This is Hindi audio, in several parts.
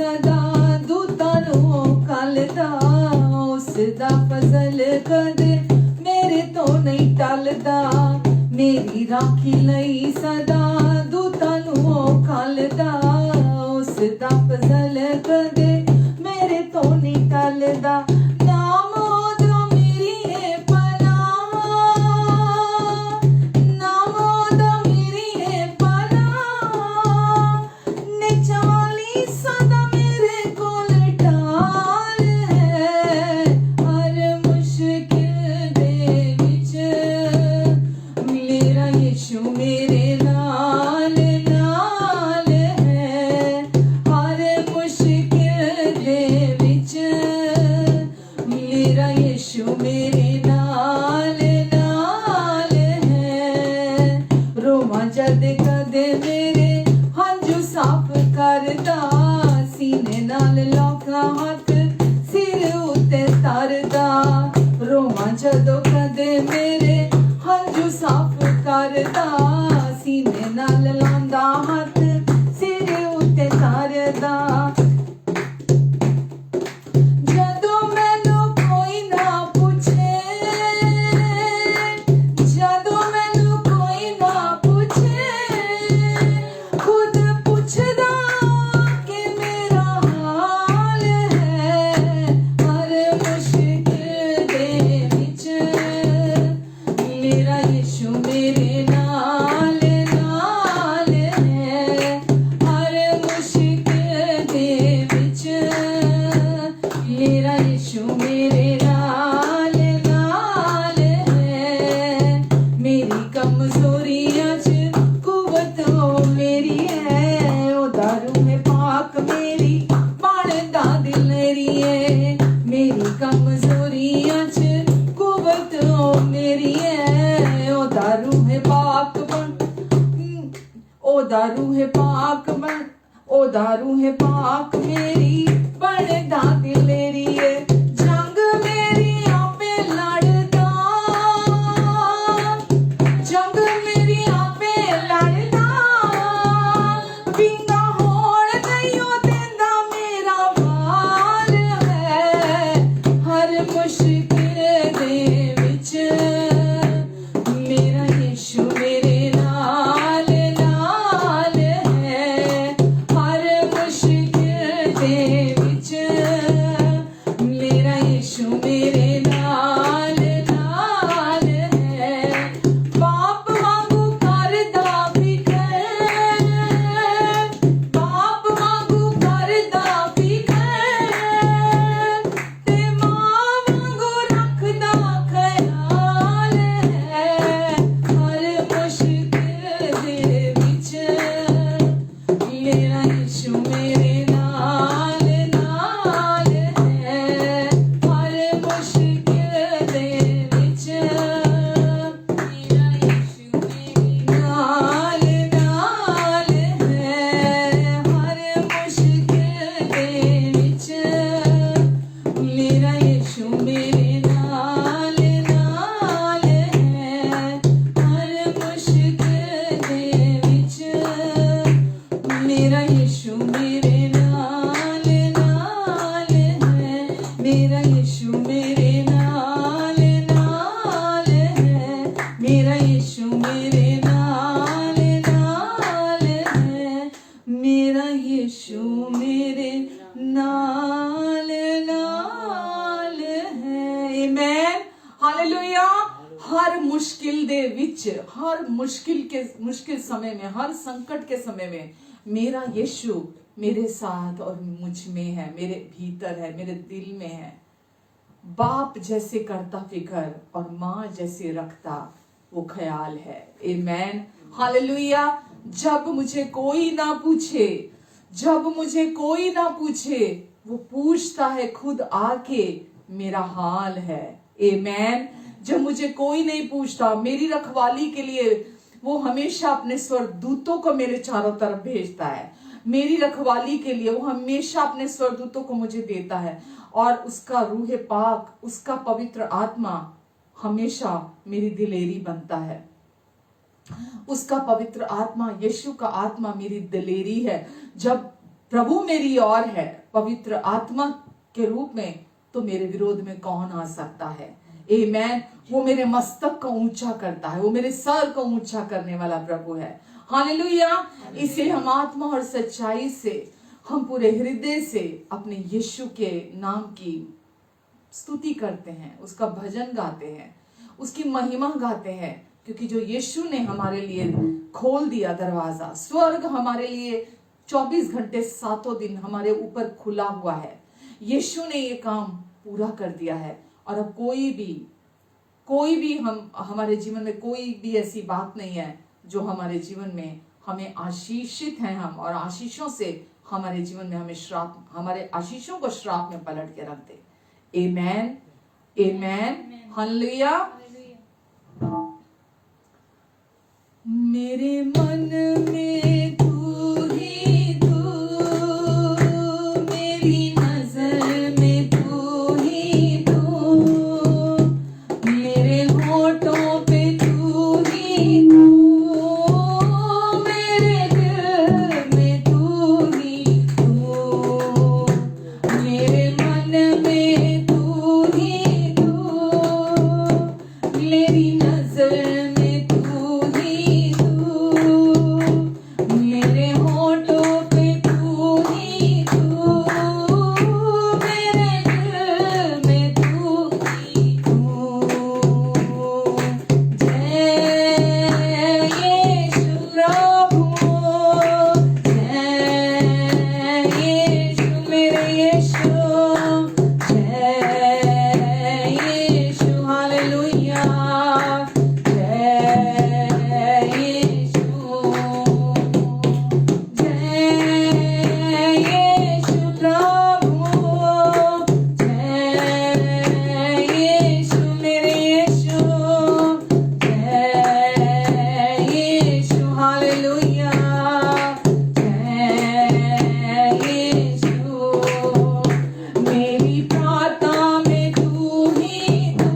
सदा दूतां नूं कलदा, उसदा फजल कदे मेरे तो नहीं टलदा। मेरी राखी लई सदा दूतां नूं कलदा, उसदा फजल कदे मेरे तो नहीं टलदा। नाम ओदा मेरी है पनाह, नाम ओदा मेरी है पनाह। निचाली सदा मेरे कोल ढाल है, हर मुश्किल दे विच मेरा यीशु मेरे नाल नाल है। हर मुश्किल दे विच मेरा यीशु मेरे नाल नाल है। रोवां जद कदे मेरे हंझू साफ करदा, सीने नाल लौका हथ सिर उत्ते तरदा। रोवां जदों कदे मेरे हंझू साफ करदा, सीने नाल लांदा हथ सिर उत्ते तरदा। जदों मैनू कोई ना पूछे, जदों मैनू कोई ना पूछे, खुद पुछदा कि मेरा हाल है। हर मुश्किल दे विच मेरा यीशु मेरे नाल नाल है। हर मुश्किल दे विच मेरा यीशु मेरे नाल नाल है। मेरी कमजोरियां च कुवत ओ मेरी है, ओदा रूह पाक मेरी बनदा दिलेरी है। मेरी कमजोरियां च कुवत ओ मेरी है, ओदा रूह पाक ओदा रूह पाक ओदा रूह पाक मेरी बनदा दिलेरी है। जंग मेरी आपे लड़दा, जंग मेरी आपे लड़दा। विंगा होण नहीं ओ देंदा मेरा वाल है। हर मुश्किल दे विच मेरा यीशु मेरे नाल नाल है। हर मुश्किल दे विच मेरा यीशु मेरे नाल नाल है। बाप वांगू करदा फिकर, बाप वांगू करदा फिकर, ते मां वांगू रखदा ख्याल है। हर मुश्किल दे विच मेरा यीशु मेरे नाल नाल है। हर मुश्किल दे विच मेरा यीशु मेरे नाल नाल है। हर मुश्किल दे विच मेरा यीशु मेरे नाल नाल है। हर मुश्किल दे विच मेरा यीशु मेरे नाल नाल है। मेरा यीशु मेरे नाल नाल है। मेरा यीशु मेरे नाल नाल है। मेरा यीशु मेरे नाल नाल है। आमेन, हालेलुया। हर मुश्किल दे विच, हर मुश्किल समय में, हर संकट के समय में मेरा यीशु मेरे साथ और मुझ में है, मेरे भीतर है, मेरे दिल में है। बाप जैसे करता फिकर और माँ जैसे रखता वो ख्याल है। आमेन, हालेलुया। जब मुझे कोई ना पूछे, जब मुझे कोई ना पूछे, वो पूछता है खुद आके मेरा हाल है। आमेन। जब मुझे कोई नहीं पूछता, मेरी रखवाली के लिए वो हमेशा अपने स्वर्गदूतों को मेरे चारों तरफ भेजता है। मेरी रखवाली के लिए वो हमेशा अपने स्वर्गदूतों को मुझे देता है, और उसका रूह पाक, उसका पवित्र आत्मा हमेशा मेरी दिलेरी बनता है। उसका पवित्र आत्मा, यीशु का आत्मा मेरी दिलेरी है। जब प्रभु मेरी ओर है, पवित्र आत्मा के रूप में, तो मेरे विरोध में कौन आ सकता है। आमेन। वो मेरे मस्तक को ऊंचा करता है, वो मेरे सर को ऊंचा करने वाला प्रभु है। हालेलुया। इसे हम आत्मा और सच्चाई से, हम पूरे हृदय से अपने यीशु के नाम की स्तुति करते हैं, उसका भजन गाते हैं, उसकी महिमा गाते हैं, क्योंकि जो यीशु ने हमारे लिए खोल दिया दरवाजा, स्वर्ग हमारे लिए 24 घंटे 7 दिन हमारे ऊपर खुला हुआ है। यीशु ने ये काम पूरा कर दिया है। और अब कोई भी हमारे जीवन में कोई भी ऐसी बात नहीं है जो हमारे जीवन में हमें आशीषित है हम, और आशीषों से हमारे जीवन में हमें श्राप, हमारे आशीषों को श्राप में पलट के रख दे। आमेन, आमेन, हालेलुया। मेरे मन में तू ही तू, मेरी नजर में तू ही तू, मेरे होठों पे तू ही तू, मेरे दिल में तू ही तू, मेरे मन में तू ही तू, मेरी नजर में तू ही तू, मेरे होठों पे तू ही तू, मेरे दिल में तू ही तू। जय यीशु प्रभु, जय यीशु मेरे यीशु, जय यीशु, हालेलुया, जय यीशु, जय यीशु प्रभु, जय यीशु मेरे यीशु, जय यीशु, हालेलुया, जय यीशु। मेरी प्रार्थना में तू ही तू,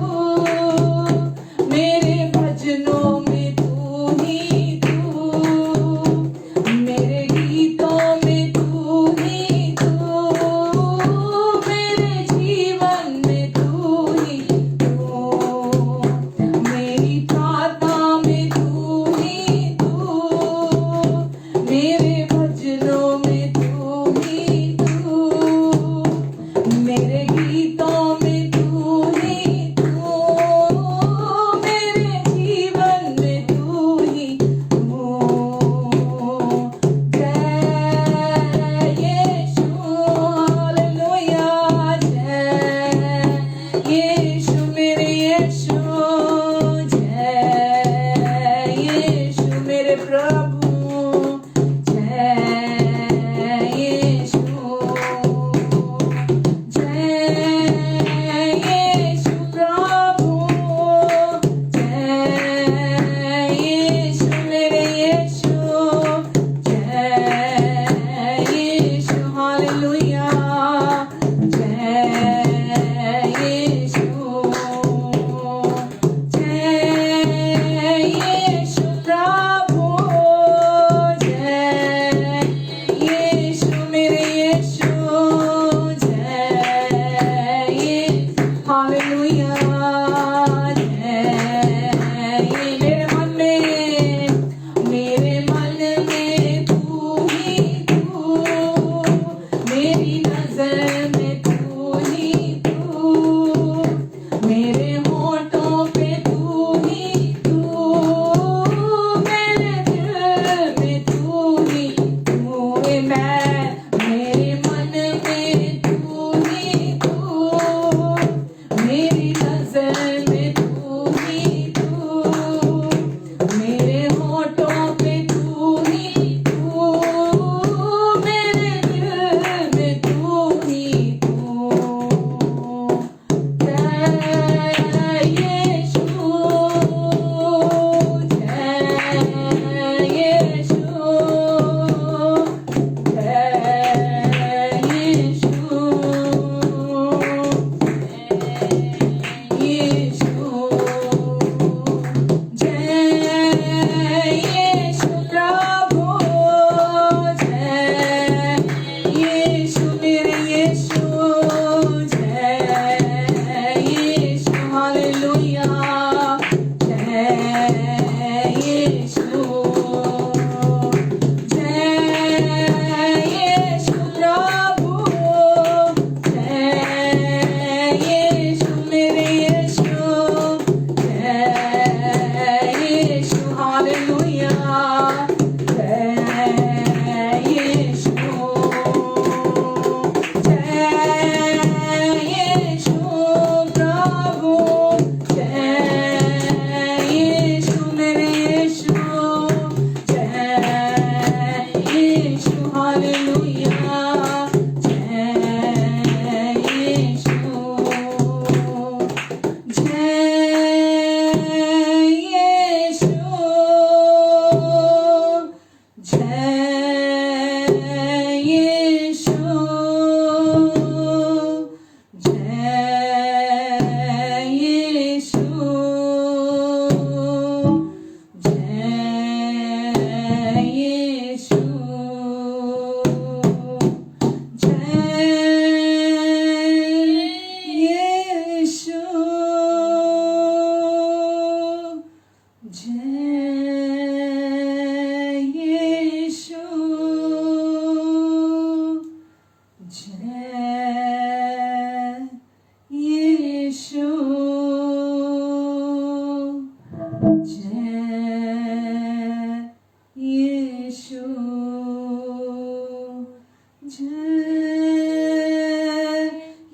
मेरे भजनों में तू ही तू, मेरे गीतों में तू ही तू, मेरे जीवन में तू ही तू, मेरी प्रार्थना में तू ही तू, मेरे भजनों में तू ही तू, मेरे गीतों में तू ही तू, मेरे जीवन में तू ही तू। जय यीशु, हालेलुया, जय यीशु मेरे यीशु, जय यीशु मेरे प्रभु, जय यीशु, जय यीशु प्रभु, जय यीशु मेरे यीशु, जय यीशु, हालेलुया, जय यीशु, जय यीशु प्रभु, जय यीशु मेरे यीशु, जय यीशु, हालेलुया, जय मेरे मन में तू ही तू, मेरी नजर में तू ही तू, मेरे होठों पे तू ही तू, मेरे दिल में तू ही तू। आमेन। मेरे मन में तू ही तू, मेरी नजर में तू ही तू, मेरे होठों पे तू ही तू, मेरे दिल में तू ही जय यीशु, जय यीशु, जय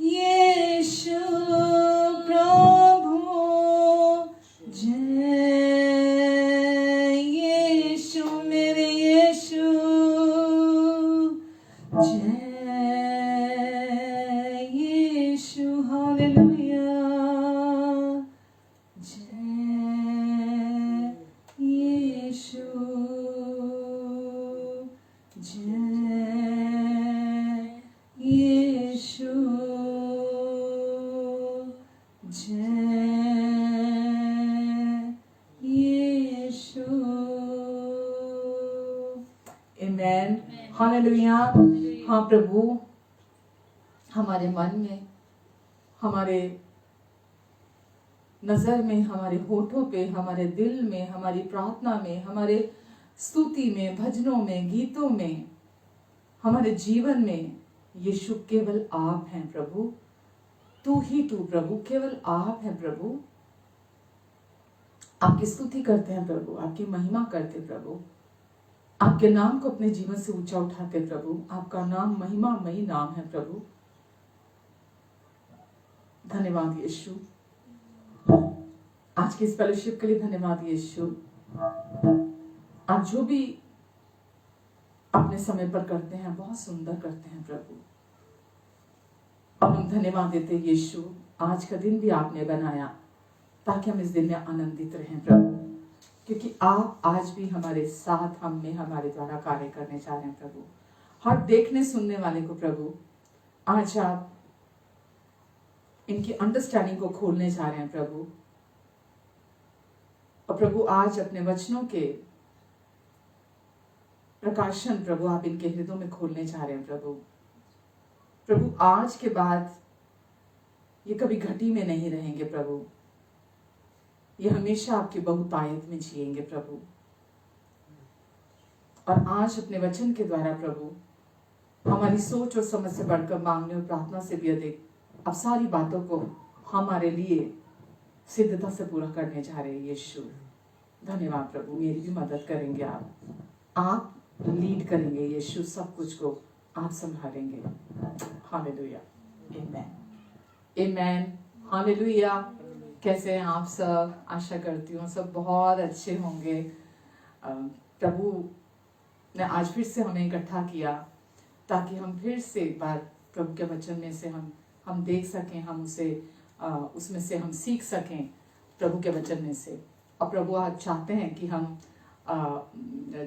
यीशु प्रभु, जय यीशु मेरे यीशु, जय यीशु हालेलुया, जय यीशु, जय यीशु, जय यीशु। आमेन, हालेलुया। हाँ प्रभु, हमारे मन में, हमारे नजर में, हमारे होठों पे, हमारे दिल में, हमारी प्रार्थना में, हमारे स्तुति में, भजनों में, गीतों में, हमारे जीवन में यीशु केवल आप हैं प्रभु। तू ही तू प्रभु, केवल आप हैं प्रभु। आपकी स्तुति करते हैं प्रभु, आपकी महिमा करते प्रभु, आपके नाम को अपने जीवन से ऊंचा उठाते प्रभु। आपका नाम महिमामयी नाम है प्रभु। धन्यवाद यीशु, आज की इस फेलोशिप के लिए धन्यवाद यीशु। आप जो भी अपने समय पर करते हैं बहुत सुंदर करते हैं प्रभु, और हम धन्यवाद देते हैं यीशु। आज का दिन भी आपने बनाया ताकि हम इस दिन में आनंदित रहें प्रभु, क्योंकि आप आज भी हमारे साथ, हम में, हमारे द्वारा कार्य करने जा रहे हैं प्रभु। हर देखने सुनने वाले को प्रभु आज आप इनकी अंडरस्टैंडिंग को खोलने जा रहे हैं प्रभु। और प्रभु आज अपने वचनों के प्रकाशन प्रभु आप इनके हृदयों में खोलने जा रहे हैं प्रभु। प्रभु आज के बाद ये कभी घटी में नहीं रहेंगे प्रभु, ये हमेशा आपकी बहुतायत में जिएंगे प्रभु। और आज अपने वचन के द्वारा प्रभु हमारी सोच और समझ से बढ़कर मांगने और प्रार्थना से भी अधिक अब सारी बातों को हमारे लिए सिद्धता से पूरा करने जा रहे हैं यीशु। धन्यवाद प्रभु, मेरी भी मदद करेंगे आप लीड करेंगे यीशु, सब कुछ को आप संभालेंगे। हालेलुया, आमेन, आमेन, हालेलुया। कैसे हैं आप सब? आशा करती हूँ सब बहुत अच्छे होंगे। प्रभु ने आज फिर से हमें इकट्ठा किया ताकि हम फिर से एक बार प्रभु के वचन में से हम देख सकें, हम उसे उसमें से हम सीख सकें प्रभु के वचन में से। और प्रभु आज चाहते हैं कि हम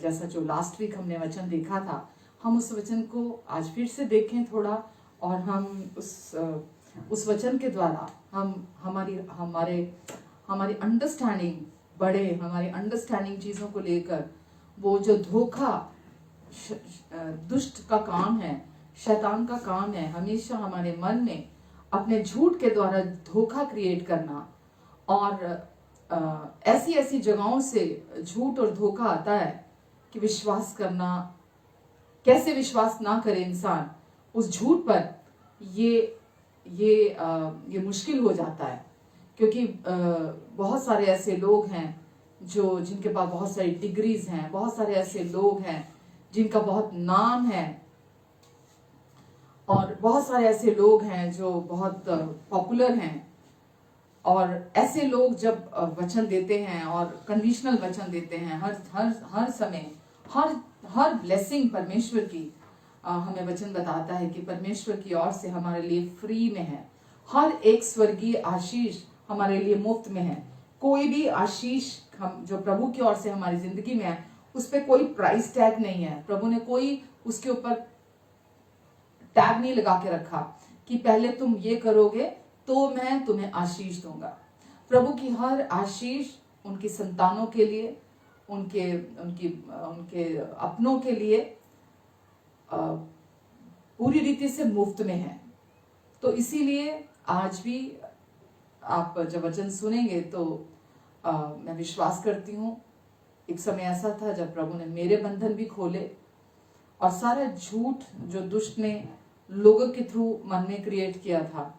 जैसा जो लास्ट वीक हमने वचन देखा था, हम उस वचन को आज फिर से देखें थोड़ा, और हम उस वचन के द्वारा हम हमारी अंडरस्टैंडिंग बढ़े, हमारी अंडरस्टैंडिंग चीज़ों को लेकर वो जो धोखा दुष्ट का काम है, शैतान का काम है, हमेशा हमारे मन में अपने झूठ के द्वारा धोखा क्रिएट करना, और ऐसी ऐसी जगहों से झूठ और धोखा आता है कि विश्वास करना, कैसे विश्वास ना करे इंसान उस झूठ पर, ये मुश्किल हो जाता है। क्योंकि बहुत सारे ऐसे लोग हैं जिनके पास बहुत सारी डिग्रीज हैं, बहुत सारे ऐसे लोग हैं जिनका बहुत नाम है, और बहुत सारे ऐसे लोग हैं जो बहुत पॉपुलर हैं। और ऐसे लोग जब वचन देते हैं और कंडीशनल वचन देते हैं, हर समय हर ब्लेसिंग परमेश्वर की, हमें वचन बताता है कि परमेश्वर की ओर से हमारे लिए फ्री में है। हर एक स्वर्गीय आशीष हमारे लिए मुफ्त में है। कोई भी आशीष हम जो प्रभु की ओर से हमारी जिंदगी में है, उस पर कोई प्राइस टैग नहीं है। प्रभु ने कोई उसके ऊपर टैग नहीं लगा के रखा कि पहले तुम ये करोगे तो मैं तुम्हें आशीष दूंगा। प्रभु की हर आशीष उनकी संतानों के लिए, उनके अपनों के लिए पूरी रीति से मुफ्त में है। तो इसीलिए आज भी आप जब वचन सुनेंगे तो मैं विश्वास करती हूँ, एक समय ऐसा था जब प्रभु ने मेरे बंधन भी खोले, और सारा झूठ जो दुष्ट ने लोगों के थ्रू मन में क्रिएट किया था,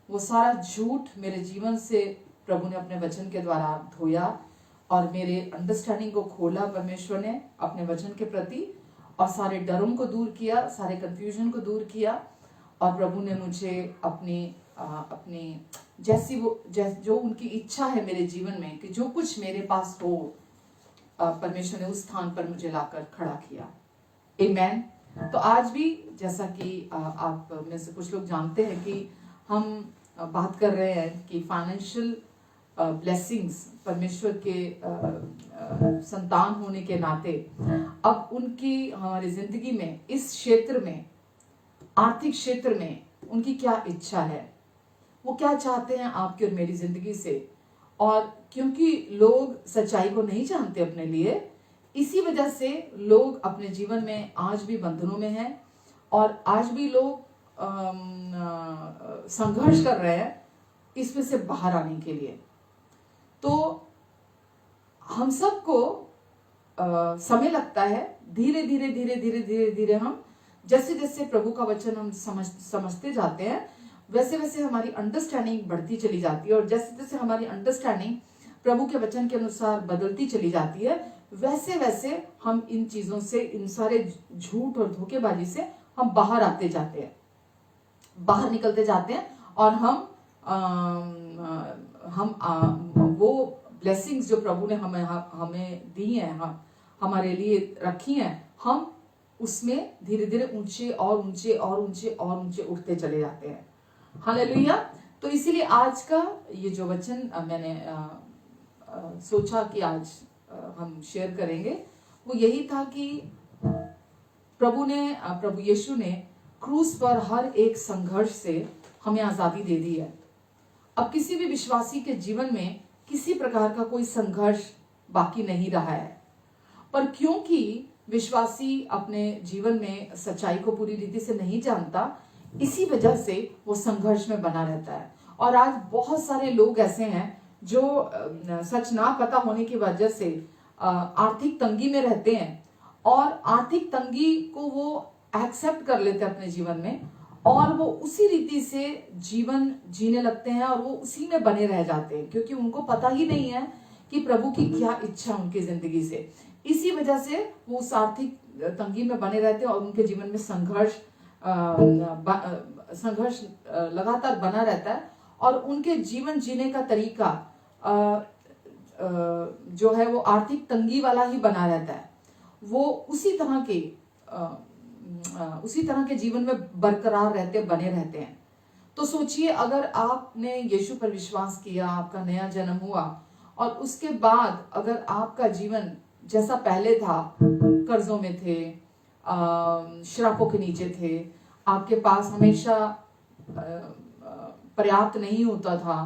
वो सारा झूठ मेरे जीवन से प्रभु ने अपने वचन के द्वारा धोया और मेरे अंडरस्टैंडिंग को खोला परमेश्वर ने अपने वचन के प्रति, और सारे डरों को दूर किया, सारे कंफ्यूजन को दूर किया, और प्रभु ने मुझे अपनी जो उनकी इच्छा है मेरे जीवन में कि जो कुछ मेरे पास हो, परमेश्वर ने उस स्थान पर मुझे लाकर खड़ा किया। आमेन। तो आज भी जैसा कि आप में से कुछ लोग जानते हैं कि हम बात कर रहे हैं कि फाइनेंशियल ब्लेसिंग्स परमेश्वर के संतान होने के नाते अब उनकी हमारी जिंदगी में इस क्षेत्र में, आर्थिक क्षेत्र में उनकी क्या इच्छा है, वो क्या चाहते हैं आपकी और मेरी जिंदगी से। और क्योंकि लोग सच्चाई को नहीं जानते अपने लिए, इसी वजह से लोग अपने जीवन में आज भी बंधनों में हैं और आज भी लोग संघर्ष कर रहे हैं इसमें से बाहर आने के लिए। तो हम सबको समय लगता है, धीरे धीरे धीरे धीरे धीरे धीरे हम जैसे जैसे प्रभु का वचन हम समझते जाते हैं, वैसे वैसे हमारी अंडरस्टैंडिंग बढ़ती चली जाती है, और जैसे जैसे हमारी अंडरस्टैंडिंग प्रभु के वचन के अनुसार बदलती चली जाती है, वैसे वैसे हम इन चीजों से, इन सारे झूठ और धोखेबाजी से हम बाहर आते जाते हैं, बाहर निकलते जाते हैं, और हम वो ब्लेसिंग्स जो प्रभु ने हमें दी हैं, हमारे लिए रखी हैं, हम उसमें धीरे धीरे ऊंचे और ऊंचे और ऊंचे और ऊंचे उठते चले जाते हैं। हालेलुया। तो इसीलिए आज का ये जो वचन मैंने सोचा कि आज हम शेयर करेंगे, वो यही था कि प्रभु यीशु ने क्रूस पर हर एक संघर्ष से हमें आजादी दे दी है। अब किसी भी विश्वासी के जीवन में किसी प्रकार का कोई संघर्ष बाकी नहीं रहा है, पर क्योंकि विश्वासी अपने जीवन में सच्चाई को पूरी रीति से नहीं जानता, इसी वजह से वो संघर्ष में बना रहता है। और आज बहुत सारे लोग ऐसे हैं जो सच ना पता होने की वजह से आर्थिक तंगी में रहते हैं, और आर्थिक तंगी को वो एक्सेप्ट कर लेते हैं अपने जीवन में, और वो उसी रीति से जीवन जीने लगते हैं और वो उसी में बने रह जाते हैं, क्योंकि उनको पता ही नहीं है कि प्रभु की क्या इच्छा उनकी जिंदगी से। इसी वजह से वो उस आर्थिक तंगी में बने रहते हैं और उनके जीवन में संघर्ष लगातार बना रहता है, और उनके जीवन जीने का तरीका जो है वो आर्थिक तंगी वाला ही बना रहता है। वो उसी तरह के जीवन में बरकरार रहते, बने रहते हैं। तो सोचिए, अगर आपने यीशु पर विश्वास किया, आपका नया जन्म हुआ, और उसके बाद अगर आपका जीवन जैसा पहले था, कर्जों में थे, श्रापों के नीचे थे, आपके पास हमेशा पर्याप्त नहीं होता था,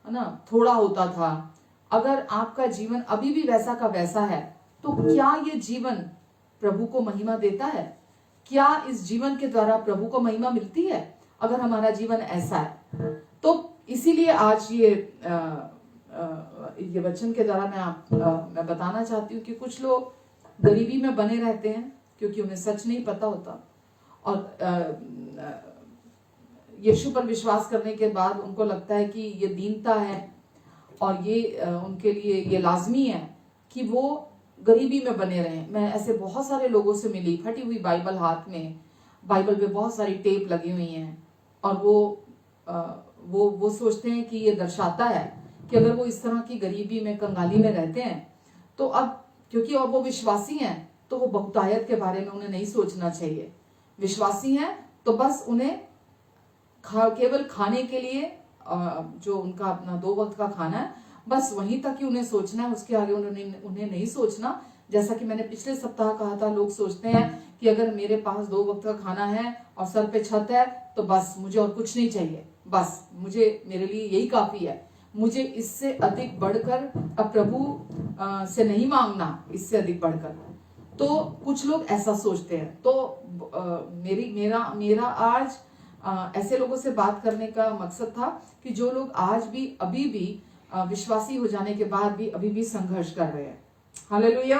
है ना, थोड़ा होता था, अगर आपका जीवन अभी भी वैसा का वैसा है, तो क्या ये जीवन प्रभु को महिमा देता है? क्या इस जीवन के द्वारा प्रभु को महिमा मिलती है अगर हमारा जीवन ऐसा है? तो इसीलिए आज ये वचन के द्वारा मैं बताना चाहती हूँ कि कुछ लोग गरीबी में बने रहते हैं क्योंकि उन्हें सच नहीं पता होता, और यीशु पर विश्वास करने के बाद उनको लगता है कि ये दीनता है, और ये उनके लिए ये लाजमी है कि वो गरीबी में बने रहें। मैं ऐसे बहुत सारे लोगों से मिली, फटी हुई बाइबल हाथ में, बाइबल पे बहुत सारी टेप लगी हुई हैं, और वो सोचते हैं कि ये दर्शाता है कि अगर वो इस तरह की गरीबी में, कंगाली में रहते हैं, तो अब क्योंकि अब वो विश्वासी हैं तो वो बहुतायत के बारे में उन्हें नहीं सोचना चाहिए। विश्वासी हैं तो बस उन्हें केवल खाने के लिए जो उनका अपना 2 वक्त का खाना है, बस वहीं तक ही उन्हें सोचना है, उसके आगे उन्हें नहीं सोचना। जैसा कि मैंने पिछले सप्ताह कहा था, लोग सोचते हैं कि अगर मेरे पास 2 वक्त का खाना है और सर पे छत है तो बस मुझे और कुछ नहीं चाहिए, बस मेरे लिए यही काफी है, मुझे इससे अधिक बढ़कर अब प्रभु से नहीं मांगना, इससे अधिक बढ़कर। तो कुछ लोग ऐसा सोचते हैं। तो मेरा आज ऐसे लोगों से बात करने का मकसद था कि जो लोग आज भी अभी भी विश्वासी हो जाने के बाद भी अभी भी संघर्ष कर रहे हैं। हालेलुया।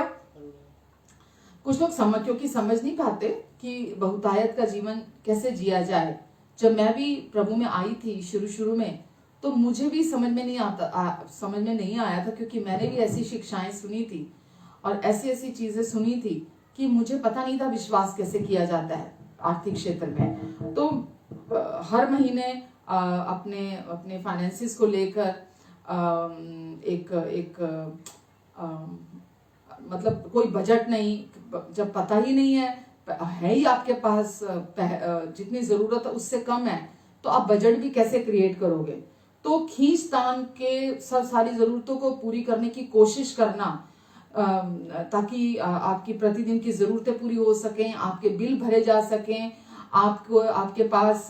कुछ लोग क्योंकि समझ नहीं पाते कि बहुतायत का जीवन कैसे जिया जाए। जब मैं भी प्रभु में आई थी शुरू में, तो मुझे भी समझ में नहीं आया था, क्योंकि मैंने भी ऐसी शिक्षाएं सुनी थी और ऐसी ऐसी चीजें सुनी थी कि मुझे पता नहीं था विश्वास कैसे किया जाता है आर्थिक क्षेत्र में। तो हर महीने अपने अपने फाइनेंसिस को लेकर मतलब कोई बजट नहीं, जब पता ही नहीं है ही आपके पास जितनी जरूरत है उससे कम है, तो आप बजट भी कैसे क्रिएट करोगे। तो खींचतान के सारी जरूरतों को पूरी करने की कोशिश करना, ताकि आपकी प्रतिदिन की जरूरतें पूरी हो सकें, आपके बिल भरे जा सकें, आपके पास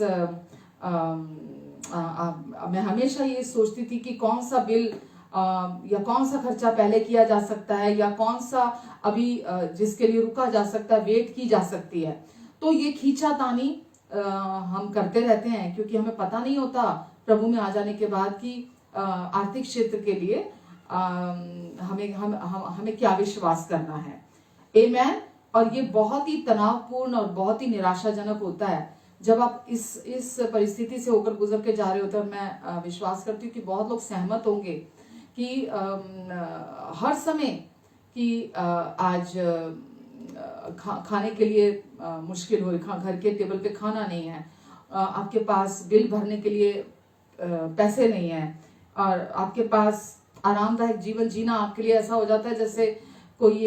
मैं हमेशा ये सोचती थी कि कौन सा बिल या कौन सा खर्चा पहले किया जा सकता है, या कौन सा अभी जिसके लिए रुका जा सकता है, वेट की जा सकती है। तो ये खींचातानी हम करते रहते हैं, क्योंकि हमें पता नहीं होता प्रभु में आ जाने के बाद कि आर्थिक क्षेत्र के लिए हमें क्या विश्वास करना है। आमेन। और ये बहुत ही तनावपूर्ण और बहुत ही निराशाजनक होता है जब आप इस परिस्थिति से होकर गुजर के जा रहे होते हैं। और मैं विश्वास करती हूँ कि बहुत लोग सहमत होंगे कि हर समय कि आज खाने के लिए मुश्किल हो, घर के टेबल पे खाना नहीं है, आपके पास बिल भरने के लिए पैसे नहीं है, और आपके पास आरामदायक जीवन जीना आपके लिए ऐसा हो जाता है जैसे कोई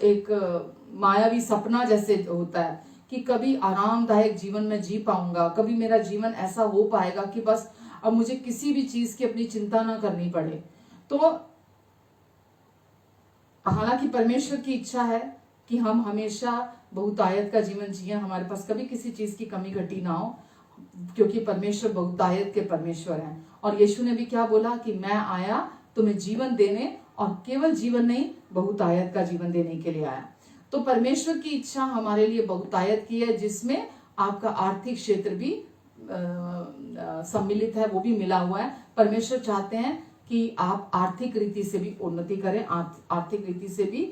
एक मायावी सपना जैसे होता है कि कभी आरामदायक जीवन में जी पाऊंगा, कभी मेरा जीवन ऐसा हो पाएगा कि बस अब मुझे किसी भी चीज की अपनी चिंता ना करनी पड़े। तो हालांकि परमेश्वर की इच्छा है कि हम हमेशा बहुतायत का जीवन जिए, हमारे पास कभी किसी चीज की कमी घटी ना हो, क्योंकि परमेश्वर बहुतायत के परमेश्वर हैं। और यीशु ने भी क्या बोला कि मैं आया तुम्हें जीवन देने, और केवल जीवन नहीं बहुतायत का जीवन देने के लिए आया। तो परमेश्वर की इच्छा हमारे लिए बहुतायत की है, जिसमें आपका आर्थिक क्षेत्र भी सम्मिलित है, वो भी मिला हुआ है। परमेश्वर चाहते हैं कि आप आर्थिक रीति से भी उन्नति करें, आर्थिक रीति से भी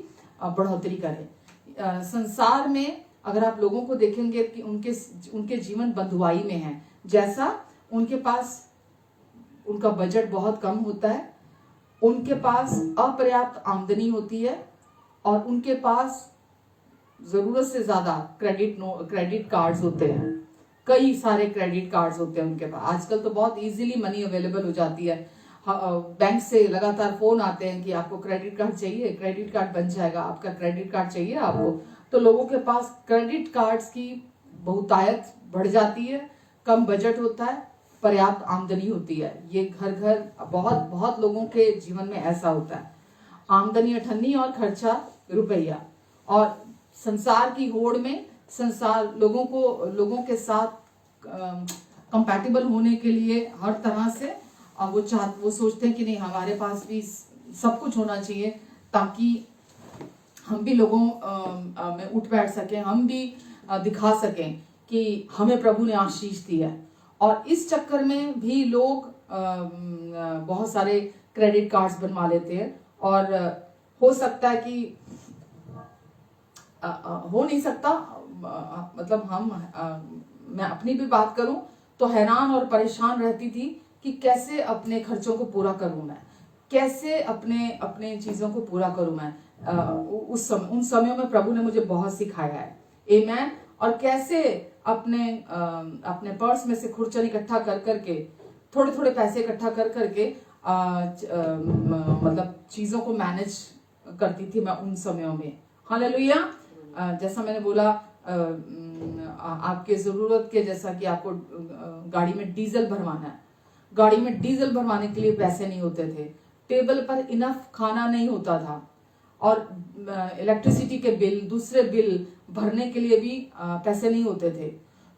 बढ़ोतरी करें। संसार में अगर आप लोगों को देखेंगे कि उनके जीवन बंधुआई में है, जैसा उनके पास उनका बजट बहुत कम होता है, उनके पास अपर्याप्त आमदनी होती है, और उनके पास जरूरत से ज्यादा क्रेडिट कार्ड्स होते हैं, कई सारे क्रेडिट कार्ड्स होते हैं उनके पास। आजकल तो बहुत इजीली मनी अवेलेबल हो जाती है, बैंक से लगातार फोन आते हैं कि आपको क्रेडिट कार्ड चाहिए, क्रेडिट कार्ड बन जाएगा, आपका क्रेडिट कार्ड चाहिए आपको। तो लोगों के पास क्रेडिट कार्ड्स की बहुतायत बढ़ जाती है, कम बजट होता है, पर्याप्त आमदनी होती है। ये घर बहुत लोगों के जीवन में ऐसा होता है, आमदनी 98 और खर्चा रुपया। और संसार की होड़ में संसार लोगों के साथ कंपैटिबल होने के लिए हर तरह से वो सोचते हैं कि नहीं, हमारे पास भी सब कुछ होना चाहिए ताकि हम भी लोगों में उठ बैठ सकें, हम भी दिखा सकें कि हमें प्रभु ने आशीष दी है। और इस चक्कर में भी लोग बहुत सारे क्रेडिट कार्ड्स बनवा लेते हैं, और हो सकता है कि हो नहीं सकता, मतलब मैं अपनी भी बात करूं तो हैरान और परेशान रहती थी कि कैसे अपने खर्चों को पूरा करूं मैं, कैसे अपने चीजों को पूरा करूं मैं। उन समयों में प्रभु ने मुझे बहुत सिखाया है, आमेन। और कैसे अपने पर्स में से खुरचन इकट्ठा कर करके, थोड़े पैसे इकट्ठा कर करके मतलब चीजों को मैनेज करती थी मैं उन समयों में। हालेलुया। जैसा मैंने बोला, आपके जरूरत के, जैसा कि आपको गाड़ी में डीजल भरवाना है, गाड़ी में डीजल भरवाने के लिए पैसे नहीं होते थे, टेबल पर इनफ खाना नहीं होता था, और इलेक्ट्रिसिटी के बिल, दूसरे बिल भरने के लिए भी पैसे नहीं होते थे।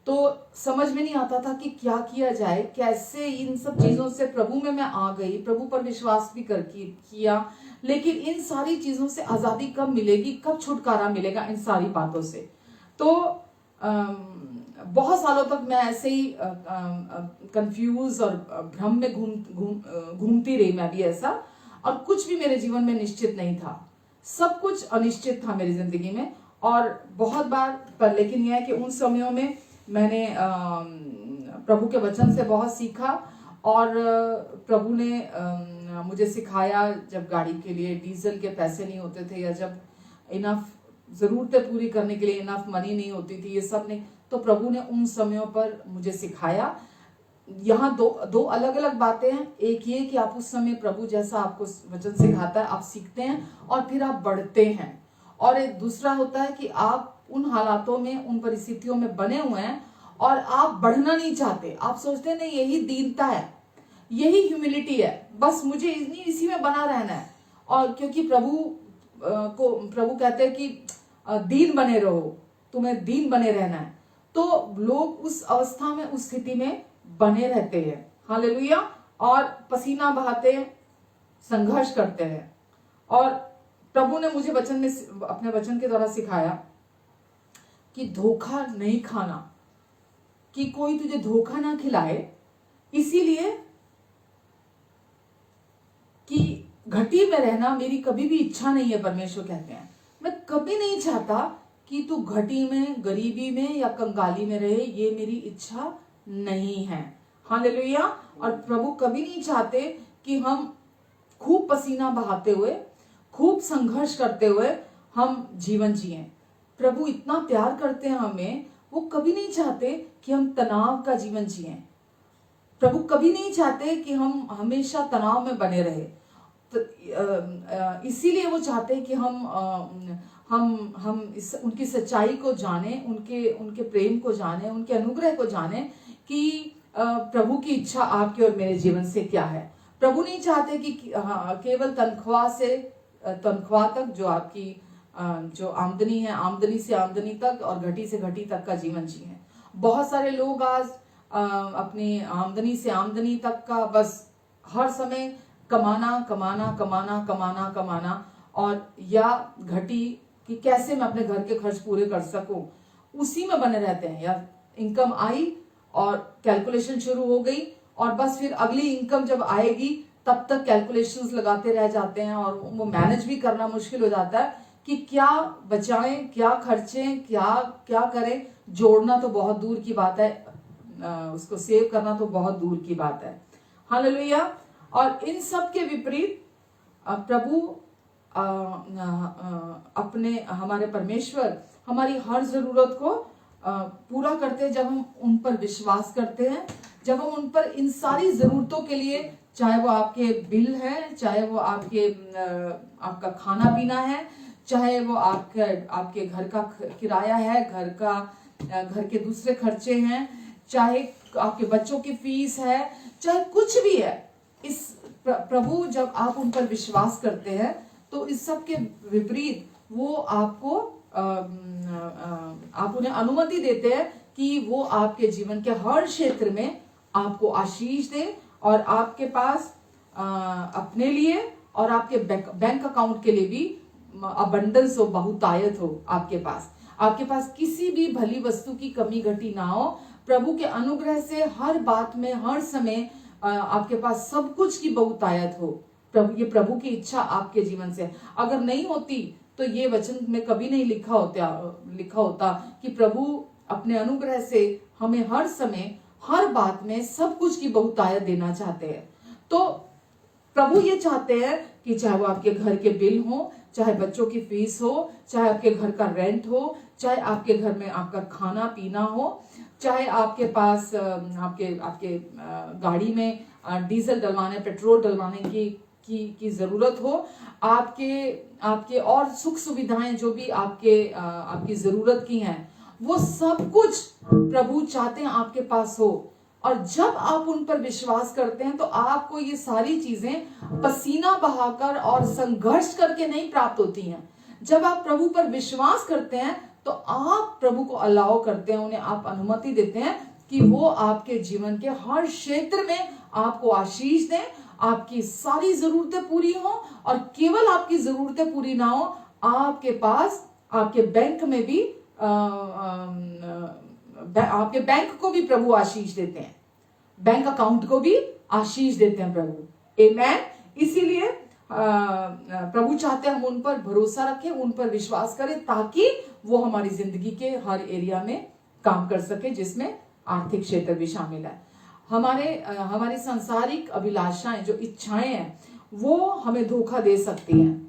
तो समझ में नहीं आता था कि क्या किया जाए, कैसे इन सब चीजों से प्रभु में मैं आ गई, प्रभु पर विश्वास भी किया, लेकिन इन सारी चीजों से आजादी कब मिलेगी, कब छुटकारा मिलेगा इन सारी बातों से। तो बहुत सालों तक मैं ऐसे ही कंफ्यूज और भ्रम में घूमती रही, मैं भी ऐसा, और कुछ भी मेरे जीवन में निश्चित नहीं था, सब कुछ अनिश्चित था मेरी जिंदगी में। और बहुत बार पर, लेकिन यह है कि उन समयों में मैंने प्रभु के वचन से बहुत सीखा और प्रभु ने मुझे सिखाया, जब गाड़ी के लिए डीजल के पैसे नहीं होते थे या जब इनफ जरूरतें पूरी करने के लिए इनफ मनी नहीं होती थी, ये सब नहीं, तो प्रभु ने उन समयों पर मुझे सिखाया। यहाँ दो अलग अलग बातें हैं। एक ये कि आप उस समय प्रभु जैसा आपको वचन सिखाता है, आप सीखते हैं और फिर आप बढ़ते हैं। और एक दूसरा होता है कि आप उन हालातों में, उन परिस्थितियों में बने हुए हैं और आप बढ़ना नहीं चाहते। आप सोचते हैं नहीं, यही दीनता है, यही ह्यूमिलिटी है, बस मुझे इसी में बना रहना है। और क्योंकि प्रभु कहते हैं कि दीन बने रहो, तुम्हें दीन बने रहना है, तो लोग उस अवस्था में, उस स्थिति में बने रहते हैं। हालेलुया। और पसीना बहाते हैं, संघर्ष करते हैं। और प्रभु ने मुझे वचन में, अपने वचन के द्वारा सिखाया कि धोखा नहीं खाना, कि कोई तुझे धोखा ना खिलाए, इसीलिए कि घटी में रहना मेरी कभी भी इच्छा नहीं है। परमेश्वर कहते हैं मैं कभी नहीं चाहता कि तू घटी में, गरीबी में या कंगाली में रहे, ये मेरी इच्छा नहीं है। हालेलुया। और प्रभु कभी नहीं चाहते कि हम खूब पसीना बहाते हुए, खूब संघर्ष करते हुए हम जीवन जिएं। प्रभु इतना प्यार करते हैं हमें, वो कभी नहीं चाहते कि हम तनाव का जीवन जिएं। प्रभु कभी नहीं चाहते कि हम हमेशा तनाव में बने रहे। तो इसीलिए वो चाहते हैं कि हम उनकी सच्चाई को जाने, उनके प्रेम को जाने, उनके अनुग्रह को जाने कि प्रभु की इच्छा आपके और मेरे जीवन से क्या है। प्रभु नहीं चाहते कि केवल तनख्वाह तक, जो आपकी जो आमदनी है, आमदनी से आमदनी तक और घटी से घटी तक का जीवन जिए। बहुत सारे लोग आज अपनी आमदनी से आमदनी तक का बस हर समय कमाना कमाना कमाना कमाना कमाना, और या घटी कि कैसे मैं अपने घर के खर्च पूरे कर सकूं, उसी में बने रहते हैं। या इनकम आई और कैलकुलेशन शुरू हो गई, और बस फिर अगली इनकम जब आएगी तब तक कैलकुलेशंस लगाते रह जाते हैं, और वो मैनेज भी करना मुश्किल हो जाता है कि क्या बचाएं, क्या खर्चें, क्या करें। जोड़ना तो बहुत दूर की बात है, उसको सेव करना तो बहुत दूर की बात है। हालेलुया। और इन सब के विपरीत प्रभु अपने, हमारे परमेश्वर हमारी हर जरूरत को पूरा करते हैं जब हम उन पर विश्वास करते हैं, जब हम उन पर इन सारी जरूरतों के लिए, चाहे वो आपके बिल है, चाहे वो आपका खाना पीना है, चाहे वो आपके घर का किराया है, घर के दूसरे खर्चे हैं, चाहे आपके बच्चों की फीस है, चाहे कुछ भी है, इस प्रभु जब आप उन पर विश्वास करते हैं तो इस सब के विपरीत वो आपको आप उन्हें अनुमति देते हैं कि वो आपके जीवन के हर क्षेत्र में आपको आशीष दे, और आपके पास अपने लिए और आपके बैंक अकाउंट के लिए भी अबंडेंस हो, बहुतायत हो। आपके पास किसी भी भली वस्तु की कमी घटी ना हो। प्रभु के अनुग्रह से हर बात में, हर समय आपके पास सब कुछ की बहुतायत हो। ये प्रभु की इच्छा आपके जीवन से अगर नहीं होती तो ये वचन में कभी नहीं लिखा होता कि प्रभु अपने अनुग्रह से हमें हर समय, हर बात में सब कुछ की बहुतायत देना चाहते हैं। तो प्रभु ये चाहते हैं कि चाहे वो आपके घर के बिल हो, चाहे बच्चों की फीस हो, चाहे आपके घर का रेंट हो, चाहे आपके घर में आपका खाना पीना हो, चाहे आपके पास आपके गाड़ी में डीजल डलवाने, पेट्रोल डलवाने की जरूरत हो, आपके और सुख सुविधाएं जो भी आपकी जरूरत की हैं, वो सब कुछ प्रभु चाहते हैं आपके पास हो। और जब आप उन पर विश्वास करते हैं तो आपको ये सारी चीजें पसीना बहाकर और संघर्ष करके नहीं प्राप्त होती हैं। जब आप प्रभु पर विश्वास करते हैं तो आप प्रभु को अलाउ करते हैं, उन्हें आप अनुमति देते हैं कि वो आपके जीवन के हर क्षेत्र में आपको आशीष दें, आपकी सारी जरूरतें पूरी हो, और केवल आपकी जरूरतें पूरी ना हो, आपके पास, आपके बैंक में भी आपके बैंक को भी प्रभु आशीष देते हैं, बैंक अकाउंट को भी आशीष देते हैं प्रभु। आमेन। इसीलिए प्रभु चाहते हैं हम उन पर भरोसा रखें, उन पर विश्वास करें, ताकि वो हमारी जिंदगी के हर एरिया में काम कर सके, जिसमें आर्थिक क्षेत्र भी शामिल है। हमारी सांसारिक अभिलाषाएं, जो इच्छाएं हैं, वो हमें धोखा दे सकती हैं।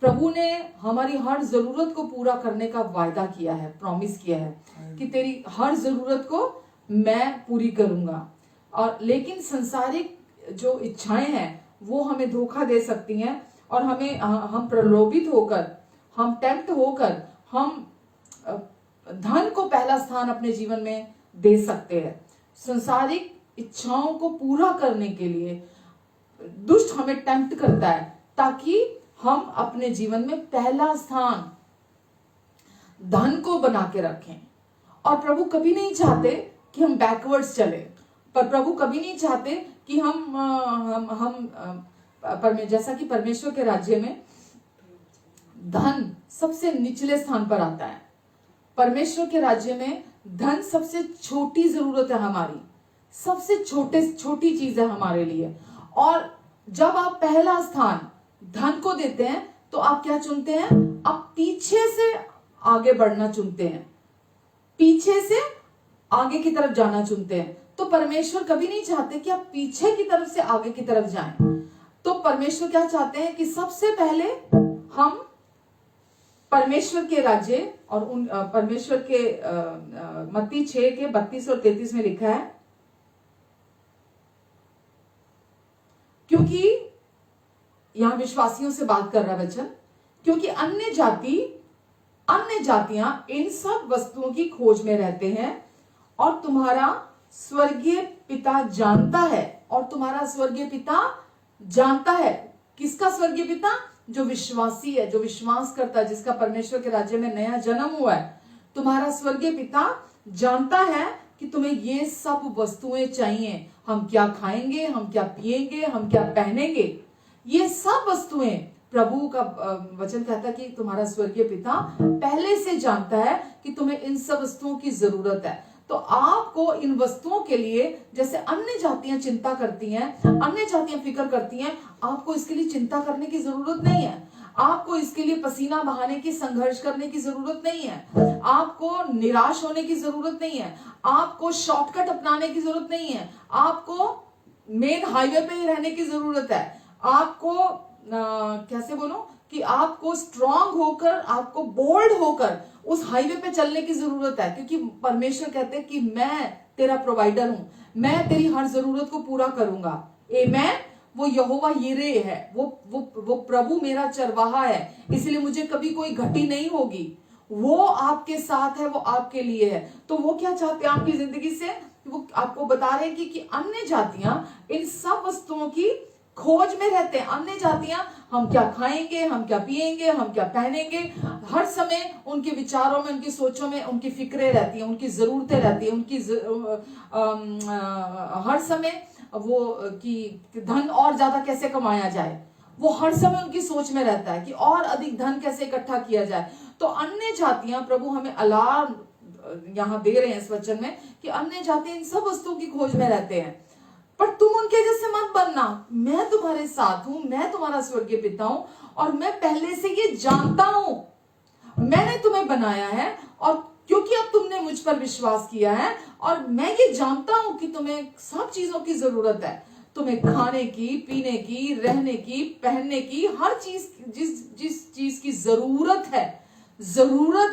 प्रभु ने हमारी हर जरूरत को पूरा करने का वायदा किया है, प्रॉमिस किया है कि तेरी हर जरूरत को मैं पूरी करूंगा। और लेकिन सांसारिक जो इच्छाएं हैं वो हमें धोखा दे सकती हैं, और हम प्रलोभित होकर, हम टेम्प्ट होकर, हम धन को पहला स्थान अपने जीवन में दे सकते हैं। सांसारिक इच्छाओं को पूरा करने के लिए दुष्ट हमें टेम्प्ट करता है, ताकि हम अपने जीवन में पहला स्थान धन को बना के रखें। और प्रभु कभी नहीं चाहते कि हम बैकवर्ड्स चले, पर प्रभु कभी नहीं चाहते कि जैसा कि परमेश्वर के राज्य में धन सबसे निचले स्थान पर आता है। परमेश्वर के राज्य में धन सबसे छोटी जरूरत है हमारी, सबसे छोटी चीज है हमारे लिए। और जब आप पहला स्थान धन को देते हैं, तो आप क्या चुनते हैं? आप पीछे से आगे बढ़ना चुनते हैं, पीछे से आगे की तरफ जाना चुनते हैं। तो परमेश्वर कभी नहीं चाहते कि आप पीछे की तरफ से आगे की तरफ जाएं। तो परमेश्वर क्या चाहते हैं कि सबसे पहले हम परमेश्वर के राज्य और उन परमेश्वर के मत्ती 6 के 32 और 33 में लिखा है, क्योंकि यहां विश्वासियों से बात कर रहा वचन, क्योंकि अन्य जातियां इन सब वस्तुओं की खोज में रहते हैं, और तुम्हारा स्वर्गीय पिता जानता है। और तुम्हारा स्वर्गीय पिता जानता है। किसका स्वर्गीय पिता? जो विश्वासी है, जो विश्वास करता है, जिसका परमेश्वर के राज्य में नया जन्म हुआ है। तुम्हारा स्वर्गीय पिता जानता है कि तुम्हें ये सब वस्तुएं चाहिए। हम क्या खाएंगे, हम क्या पिएंगे, हम क्या पहनेंगे, ये सब वस्तुएं प्रभु का वचन कहता है कि तुम्हारा स्वर्गीय पिता पहले से जानता है कि तुम्हें इन सब वस्तुओं की जरूरत है। तो आपको इन वस्तुओं के लिए, जैसे अन्य जातियां चिंता करती हैं, अन्य जातियां फिक्र करती हैं, आपको इसके लिए चिंता करने की जरूरत नहीं है। आपको इसके लिए पसीना बहाने की, संघर्ष करने की जरूरत नहीं है। आपको निराश होने की जरूरत नहीं है। आपको शॉर्टकट अपनाने की जरूरत नहीं है। आपको मेन हाईवे पे ही रहने की जरूरत है। आपको कैसे बोलूं कि आपको स्ट्रांग होकर, आपको बोल्ड होकर उस हाईवे पे चलने की जरूरत है, क्योंकि परमेश्वर कहते हैं कि मैं तेरा प्रोवाइडर हूं, मैं तेरी हर जरूरत को पूरा करूंगा। आमेन। वो यहोवा यिरे है, वो प्रभु मेरा चरवाहा है, इसलिए मुझे कभी कोई घटी नहीं होगी। वो आपके साथ है, वो आपके लिए है। तो वो क्या चाहते हैं आपकी जिंदगी से? वो आपको बता रहे हैं कि अन्य जातियां इन सब वस्तुओं की खोज में रहते हैं। अन्य जातियां हम क्या खाएंगे, हम क्या पिएंगे, हम क्या पहनेंगे, हर समय उनके विचारों में, उनकी सोचों में उनकी फिक्रें रहती हैं, उनकी जरूरतें रहती हैं, उनकी हर समय वो कि धन और ज्यादा कैसे कमाया जाए, वो हर समय उनकी सोच में रहता है कि और अधिक धन कैसे इकट्ठा किया जाए। तो अन्य जातियां, प्रभु हमें अलार्म यहां दे रहे हैं इस वचन में कि अन्य जातियां इन सब वस्तुओं की खोज में रहते हैं, पर तुम उनके जैसे मत बनना। मैं तुम्हारे साथ हूं, मैं तुम्हारा स्वर्गीय पिता हूं, और मैं पहले से ये जानता हूं। मैंने तुम्हें बनाया है, और क्योंकि अब तुमने मुझ पर विश्वास किया है, और मैं ये जानता हूं कि तुम्हें सब चीजों की जरूरत है। तुम्हें खाने की, पीने की, रहने की, पहनने की, हर चीज, जिस चीज की जरूरत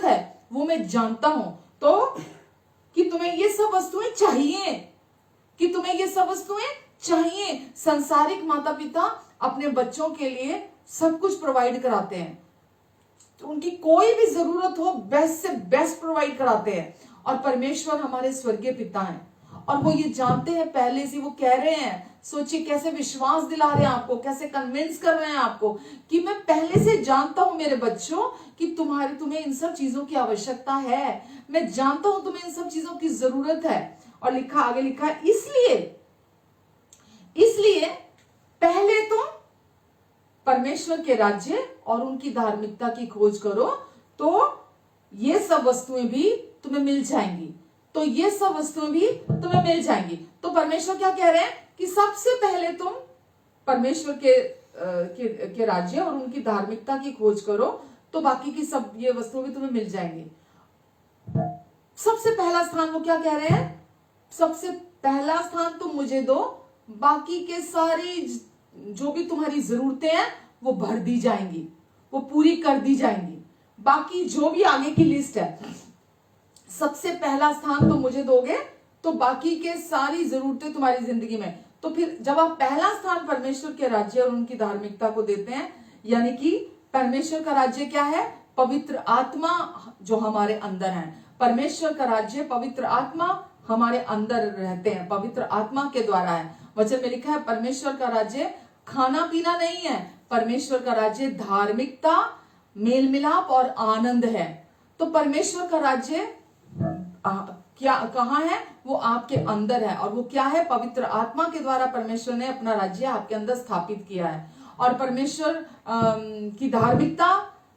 है वो मैं जानता हूं। तो कि तुम्हें ये सब वस्तुएं चाहिए, कि तुम्हें ये सब वस्तुएं चाहिए। संसारिक माता पिता अपने बच्चों के लिए सब कुछ प्रोवाइड कराते हैं, तो उनकी कोई भी जरूरत हो बेस्ट से बेस्ट प्रोवाइड कराते हैं। और परमेश्वर हमारे स्वर्गीय पिता हैं, और वो ये जानते हैं पहले से। वो कह रहे हैं, सोचिए कैसे विश्वास दिला रहे हैं आपको, कैसे कन्विंस कर रहे हैं आपको कि मैं पहले से जानता हूं मेरे बच्चों कि तुम्हें इन सब चीजों की आवश्यकता है। मैं जानता हूं तुम्हें इन सब चीजों की जरूरत है। और आगे लिखा है, इसलिए पहले तुम परमेश्वर के राज्य और उनकी धार्मिकता की खोज करो, तो ये सब वस्तुएं भी तुम्हें मिल जाएंगी। तो परमेश्वर क्या कह रहे हैं कि सबसे पहले तुम परमेश्वर के राज्य और उनकी धार्मिकता की खोज करो तो बाकी की सब ये वस्तुएं भी तुम्हें मिल जाएंगी। सबसे पहला स्थान वो क्या कह रहे हैं? सबसे पहला स्थान तुम मुझे दो, बाकी के सारी जो भी तुम्हारी जरूरतें हैं वो भर दी जाएंगी, वो पूरी कर दी जाएंगी। बाकी जो भी आगे की लिस्ट है, सबसे पहला स्थान तुम मुझे दोगे तो बाकी के सारी जरूरतें तुम्हारी जिंदगी में। तो फिर जब आप पहला स्थान परमेश्वर के राज्य और उनकी धार्मिकता को देते हैं, यानी कि परमेश्वर का राज्य क्या है? पवित्र आत्मा जो हमारे अंदर है। परमेश्वर का राज्य पवित्र आत्मा हमारे अंदर रहते हैं, पवित्र आत्मा के द्वारा है। वचन में लिखा है परमेश्वर का राज्य खाना पीना नहीं है, परमेश्वर का राज्य धार्मिकता, मेल मिलाप और आनंद है। तो परमेश्वर का राज्य क्या कहाँ है? वो आपके अंदर है। और वो क्या है? पवित्र आत्मा के द्वारा परमेश्वर ने अपना राज्य आपके अंदर स्थापित किया है। और परमेश्वर की धार्मिकता,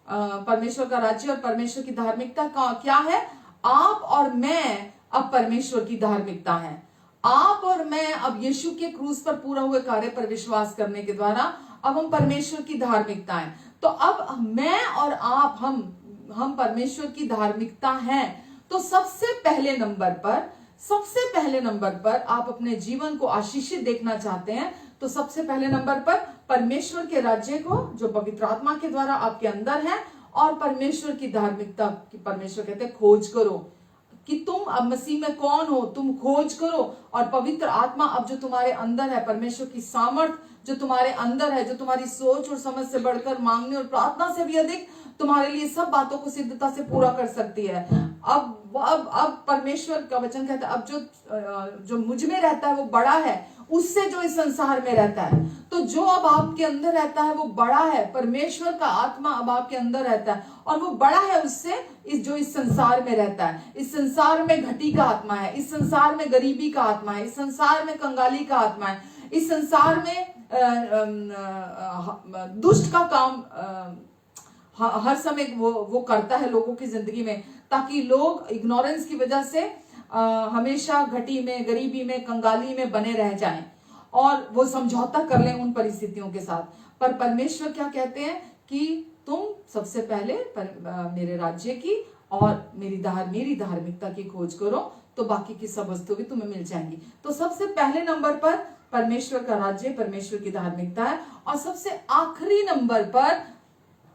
परमेश्वर का राज्य और परमेश्वर की धार्मिकता का क्या है? आप और मैं अब परमेश्वर की धार्मिकता है। आप और मैं अब यीशु के क्रूस पर पूरा हुए कार्य पर विश्वास करने के द्वारा अब हम परमेश्वर की धार्मिकता है। तो अब मैं और आप हम परमेश्वर की धार्मिकता हैं। तो सबसे पहले नंबर पर आप अपने जीवन को आशीषित देखना चाहते हैं तो सबसे पहले नंबर पर परमेश्वर के राज्य को जो पवित्र आत्मा के द्वारा आपके अंदर है और परमेश्वर की धार्मिकता की, परमेश्वर कहते हैं खोज करो कि तुम अब मसीह में कौन हो, तुम खोज करो। और पवित्र आत्मा अब जो तुम्हारे अंदर है, परमेश्वर की सामर्थ जो तुम्हारे अंदर है, जो तुम्हारी सोच और समझ से बढ़कर, मांगने और प्रार्थना से भी अधिक तुम्हारे लिए सब बातों को सिद्धता से पूरा कर सकती है। अब परमेश्वर का वचन कहता है अब जो मुझ में रहता है वो बड़ा है उससे जो इस संसार में रहता है। तो जो अब आपके अंदर रहता है वो बड़ा है, परमेश्वर का आत्मा अब आपके अंदर रहता है और वो बड़ा है उससे जो इस संसार में रहता है। इस संसार में घटी का आत्मा है, इस संसार में गरीबी का आत्मा है, इस संसार में कंगाली का आत्मा है, इस संसार में दुष्ट का काम हर समय वो करता है लोगों की जिंदगी में, ताकि लोग इग्नोरेंस की वजह से हमेशा घटी में, गरीबी में, कंगाली में बने रह जाएं और वो समझौता कर लें उन परिस्थितियों के साथ। पर परमेश्वर क्या कहते हैं कि तुम सबसे पहले मेरे राज्य की और मेरी धार्मिकता की खोज करो तो बाकी की सब वस्तु भी तुम्हें मिल जाएंगी। तो सबसे पहले नंबर पर परमेश्वर का राज्य, परमेश्वर की धार्मिकता है। और सबसे आखिरी नंबर पर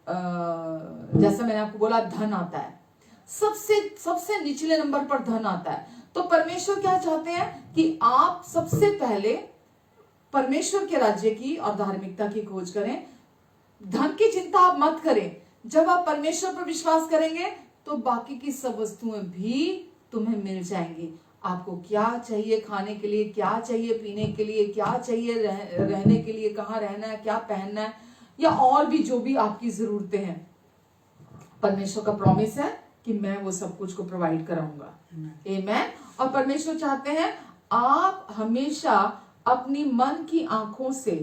जैसा मैंने आपको बोला धन आता है। सबसे निचले नंबर पर धन आता है। तो परमेश्वर क्या चाहते हैं कि आप सबसे पहले परमेश्वर के राज्य की और धार्मिकता की खोज करें। धन की चिंता आप मत करें। जब आप परमेश्वर पर विश्वास करेंगे तो बाकी की सब वस्तुएं भी तुम्हें मिल जाएंगी। आपको क्या चाहिए खाने के लिए, क्या चाहिए पीने के लिए, क्या चाहिए रहने के लिए, कहाँ रहना है, क्या पहनना है, या और भी जो भी आपकी जरूरतें हैं, परमेश्वर का प्रॉमिस है कि मैं वो सब कुछ को प्रोवाइड कराऊंगा। आमेन। और परमेश्वर चाहते हैं आप हमेशा अपनी मन की आंखों से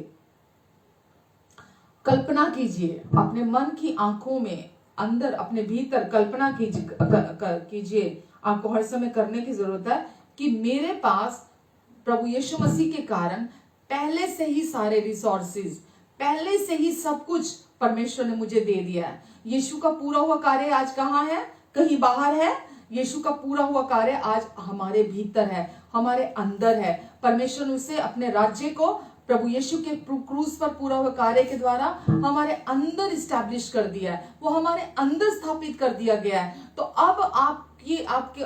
कल्पना कीजिए, अपने मन की आंखों में अंदर अपने भीतर कल्पना कीजिए। आपको हर समय करने की जरूरत है कि मेरे पास प्रभु यीशु मसीह के कारण पहले से ही सारे रिसोर्सेज, पहले से ही सब कुछ परमेश्वर ने मुझे दे दिया है। यीशु का पूरा हुआ कार्य आज कहाँ है? कहीं बाहर है। यीशु का पूरा हुआ कार्य आज हमारे भीतर है, हमारे अंदर है। परमेश्वर ने उसे अपने राज्य को प्रभु यीशु के क्रूस पर पूरा हुआ कार्य के द्वारा हमारे अंदर इस्टेब्लिश कर दिया है, वो हमारे अंदर स्थापित कर दिया गया है। तो अब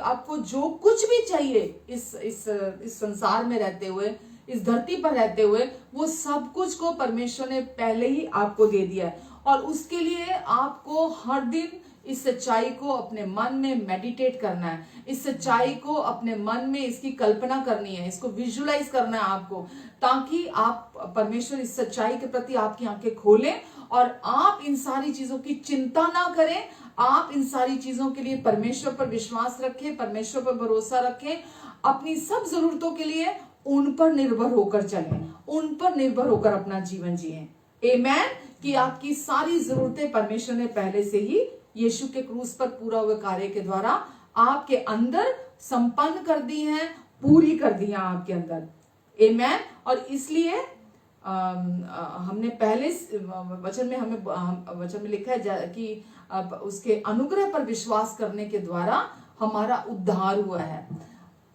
आपको जो कुछ भी चाहिए इस संसार में रहते हुए, इस धरती पर रहते हुए, वो सब कुछ को परमेश्वर ने पहले ही आपको दे दिया है। और उसके लिए आपको हर दिन इस सच्चाई को अपने मन में मेडिटेट करना है, इस सच्चाई को अपने मन में इसकी कल्पना करनी है, इसको विजुलाइज करना है आपको, ताकि आप परमेश्वर इस सच्चाई के प्रति आपकी आंखें खोलें और आप इन सारी चीजों की चिंता ना करें। आप इन सारी चीजों के लिए परमेश्वर पर विश्वास रखें, परमेश्वर पर भरोसा रखें, अपनी सब जरूरतों के लिए उन पर निर्भर होकर चलें, उन पर निर्भर होकर अपना जीवन जिएं। आमेन। कि आपकी सारी जरूरतें परमेश्वर ने पहले से ही यीशु के क्रूस पर पूरा हुए कार्य के द्वारा आपके अंदर संपन्न कर दी हैं, पूरी कर दी हैं आपके अंदर। आमेन। और इसलिए हमने पहले वचन में वचन में लिखा है कि उसके अनुग्रह पर विश्वास करने के द्वारा हमारा उद्धार हुआ है।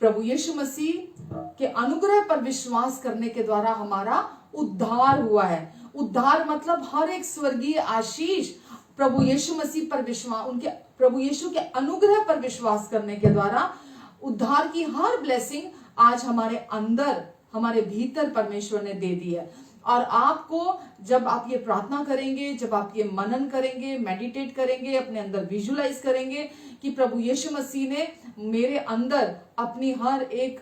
प्रभु यीशु मसीह के अनुग्रह पर विश्वास करने के द्वारा हमारा उद्धार हुआ है। उद्धार मतलब हर एक स्वर्गीय आशीष प्रभु यीशु मसीह पर विश्वास, उनके प्रभु यीशु के अनुग्रह पर विश्वास करने के द्वारा उद्धार की हर ब्लेसिंग आज हमारे अंदर, हमारे भीतर परमेश्वर ने दे दी है। और आपको जब आप ये प्रार्थना करेंगे, जब आप ये मनन करेंगे, मेडिटेट करेंगे, अपने अंदर विजुलाइज करेंगे कि प्रभु यीशु मसीह ने मेरे अंदर अपनी हर एक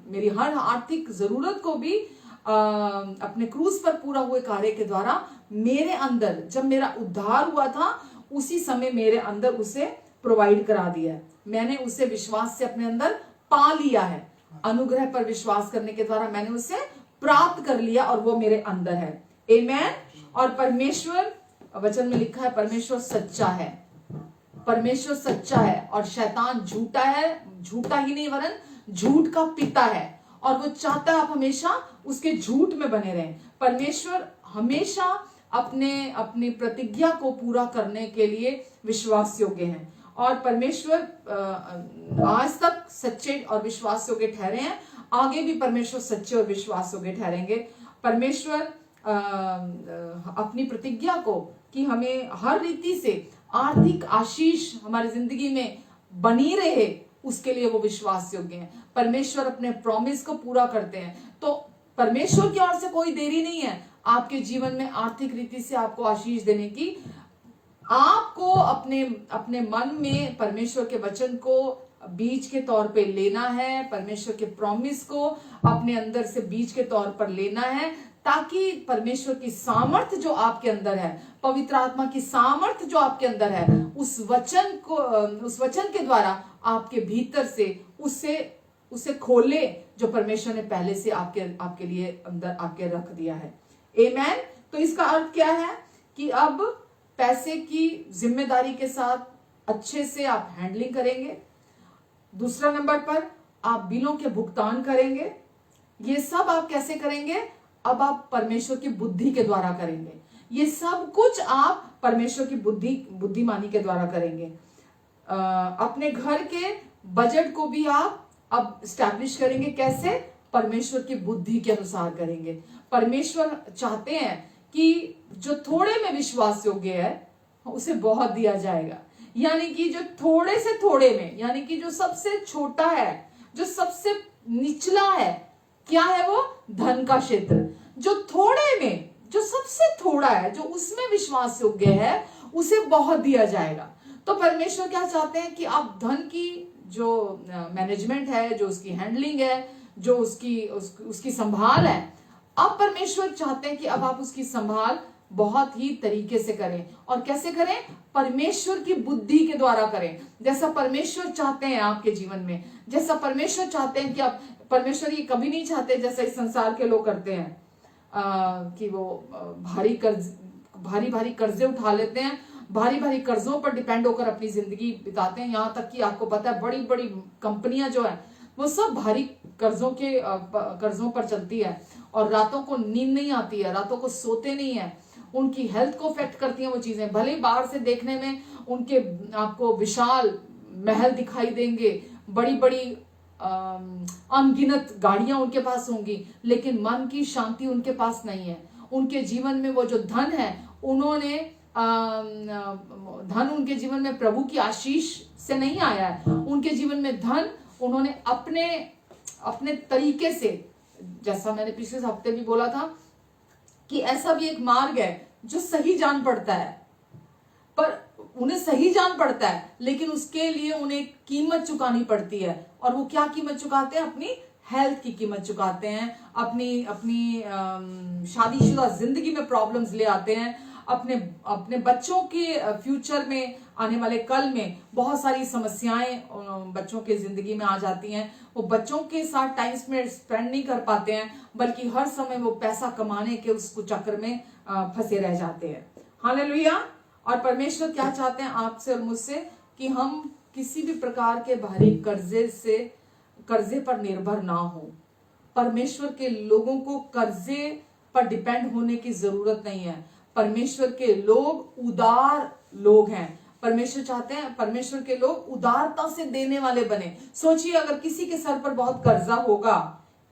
मेरी हर आर्थिक जरूरत को भी अपने क्रूस पर पूरा हुए कार्य के द्वारा मेरे अंदर, जब मेरा उद्धार हुआ था उसी समय मेरे अंदर उसे प्रोवाइड करा दिया है। मैंने उसे विश्वास से अपने अंदर पा लिया है। अनुग्रह पर विश्वास करने के द्वारा मैंने उसे प्राप्त कर लिया और वो मेरे अंदर है। आमेन। और परमेश्वर, वचन में लिखा है परमेश्वर सच्चा है, परमेश्वर सच्चा है और शैतान झूठा है, झूठा ही नहीं वरन झूठ का पिता है और वो चाहता है आप हमेशा उसके झूठ में बने रहें। परमेश्वर हमेशा अपनी प्रतिज्ञा को पूरा करने के लिए विश्वास योग्य हैं और परमेश्वर आज तक सच्चे और विश्वास योग्य ठहरे हैं, आगे भी परमेश्वर सच्चे और विश्वास योग्य ठहरेंगे। परमेश्वर अपनी प्रतिज्ञा को कि हमें हर रीति से आर्थिक आशीष हमारी जिंदगी में बनी रहे, उसके लिए वो विश्वास योग्य हैं। परमेश्वर अपने प्रॉमिस को पूरा करते हैं। तो परमेश्वर की ओर से कोई देरी नहीं है आपके जीवन में आर्थिक रीति से आपको आशीष देने की। आपको अपने मन में परमेश्वर के वचन को बीज के तौर पे लेना है, परमेश्वर के प्रॉमिस को अपने अंदर से बीज के तौर पर लेना है, ताकि परमेश्वर की सामर्थ जो आपके अंदर है, पवित्र आत्मा की सामर्थ जो आपके अंदर है, उस वचन के द्वारा आपके भीतर से उसे खोले जो परमेश्वर ने पहले से आपके लिए अंदर आपके रख दिया है। आमेन। तो इसका अर्थ क्या है कि अब पैसे की जिम्मेदारी के साथ अच्छे से आप हैंडलिंग करेंगे। दूसरा नंबर पर आप बिलों के भुगतान करेंगे। ये सब आप कैसे करेंगे? अब आप परमेश्वर की बुद्धि के द्वारा करेंगे। ये सब कुछ आप परमेश्वर की बुद्धिमानी के द्वारा करेंगे। अपने घर के बजट को भी आप अब स्टैब्लिश करेंगे। कैसे? परमेश्वर की बुद्धि के अनुसार करेंगे। परमेश्वर चाहते हैं कि जो थोड़े में विश्वास योग्य है उसे बहुत दिया जाएगा। यानी कि जो थोड़े से थोड़े में, यानी कि जो सबसे छोटा है, जो सबसे निचला है, क्या है वो? धन का क्षेत्र। जो थोड़े में, जो सबसे थोड़ा है, जो उसमें विश्वास योग्य है, उसे बहुत दिया जाएगा। तो परमेश्वर क्या चाहते हैं कि आप धन की जो मैनेजमेंट है, जो उसकी हैंडलिंग है, जो उसकी संभाल है, अब परमेश्वर चाहते हैं कि अब आप उसकी संभाल बहुत ही तरीके से करें। और कैसे करें? परमेश्वर की बुद्धि के द्वारा करें। जैसा परमेश्वर चाहते हैं आपके जीवन में, जैसा परमेश्वर चाहते हैं कि आप, परमेश्वर ये कभी नहीं चाहते जैसा इस संसार के लोग करते हैं कि वो भारी भारी कर्जे उठा लेते हैं, भारी भारी कर्जों पर डिपेंड होकर अपनी जिंदगी बिताते हैं। यहाँ तक कि आपको पता है बड़ी बड़ी कंपनियां जो है वो सब भारी कर्जों पर चलती है और रातों को नींद नहीं आती है, रातों को सोते नहीं है, उनकी हेल्थ को अफेक्ट करती हैं वो चीजें। भले ही बाहर से देखने में उनके आपको विशाल महल दिखाई देंगे, बड़ी बड़ी अनगिनत गाड़ियां उनके पास होंगी, लेकिन मन की शांति उनके पास नहीं है। उनके जीवन में वो जो धन है, उन्होंने धन उनके जीवन में प्रभु की आशीष से नहीं आया है। उनके जीवन में धन उन्होंने अपने तरीके से, जैसा मैंने पिछले हफ्ते भी बोला था कि ऐसा भी एक मार्ग है जो सही जान पड़ता है, पर उन्हें सही जान पड़ता है, लेकिन उसके लिए उन्हें कीमत चुकानी पड़ती है। और वो क्या कीमत चुकाते हैं? अपनी हेल्थ की कीमत चुकाते हैं, अपनी शादीशुदा जिंदगी में प्रॉब्लम्स ले आते हैं, अपने बच्चों के फ्यूचर में आने वाले कल में बहुत सारी समस्याएं बच्चों के जिंदगी में आ जाती हैं। वो बच्चों के साथ टाइम स्पेंड नहीं कर पाते हैं, बल्कि हर समय वो पैसा कमाने के उस चक्कर में फंसे रह जाते हैं। हालेलुया। और परमेश्वर क्या चाहते हैं आपसे और मुझसे? कि हम किसी भी प्रकार के भारी कर्जे पर निर्भर ना हो। परमेश्वर के लोगों को कर्जे पर डिपेंड होने की जरूरत नहीं है। परमेश्वर के लोग उदार लोग हैं। परमेश्वर चाहते हैं परमेश्वर के लोग उदारता से देने वाले बने। सोचिए, अगर किसी के सर पर बहुत कर्जा होगा,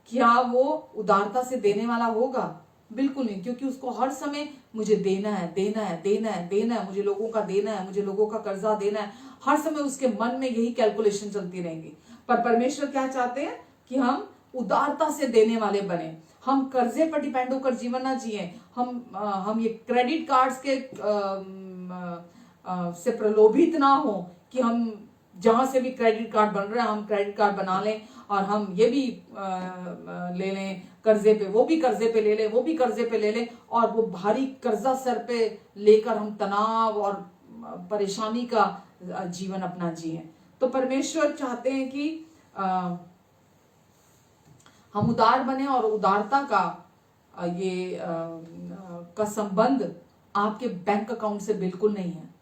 क्या वो उदारता से देने वाला होगा? बिल्कुल नहीं, क्योंकि उसको हर समय मुझे देना है, देना है, देना है, देना है, मुझे लोगों का देना है, मुझे लोगों का कर्जा देना है। हर समय उसके मन में यही कैलकुलेशन चलती रहेंगी। पर परमेश्वर क्या चाहते हैं कि हम उदारता से देने वाले बने। हम कर्जे पर डिपेंड होकर जीवन ना जिए। हम ये क्रेडिट कार्ड्स के से प्रलोभित ना हो कि हम जहां से भी क्रेडिट कार्ड बन रहा है हम क्रेडिट कार्ड बना लें और हम ये भी ले लें कर्जे पे, वो भी कर्जे पे ले लें, वो भी कर्जे पे ले लें, और वो भारी कर्जा सर पे लेकर हम तनाव और परेशानी का जीवन अपना जिए। तो परमेश्वर चाहते हैं कि हम उदार बने, और उदारता का का संबंध आपके बैंक अकाउंट से बिल्कुल नहीं है।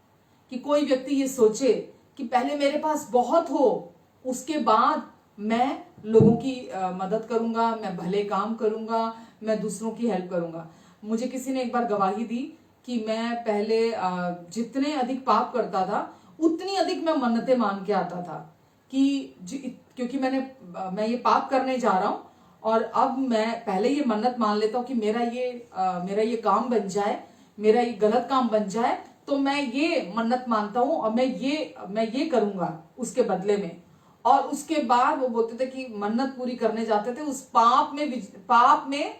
कि कोई व्यक्ति ये सोचे कि पहले मेरे पास बहुत हो, उसके बाद मैं लोगों की मदद करूंगा, मैं भले काम करूंगा, मैं दूसरों की हेल्प करूंगा। मुझे किसी ने एक बार गवाही दी कि मैं पहले जितने अधिक पाप करता था उतनी अधिक मैं मन्नतें मान के आता था कि क्योंकि मैं ये पाप करने जा रहा हूं, और अब मैं पहले ये मन्नत मान लेता हूं कि मेरा ये काम बन जाए, मेरा ये गलत काम बन जाए, तो मैं ये मन्नत मानता हूं और मैं ये करूंगा उसके बदले में। और उसके बाद वो बोलते थे कि मन्नत पूरी करने जाते थे, उस पाप में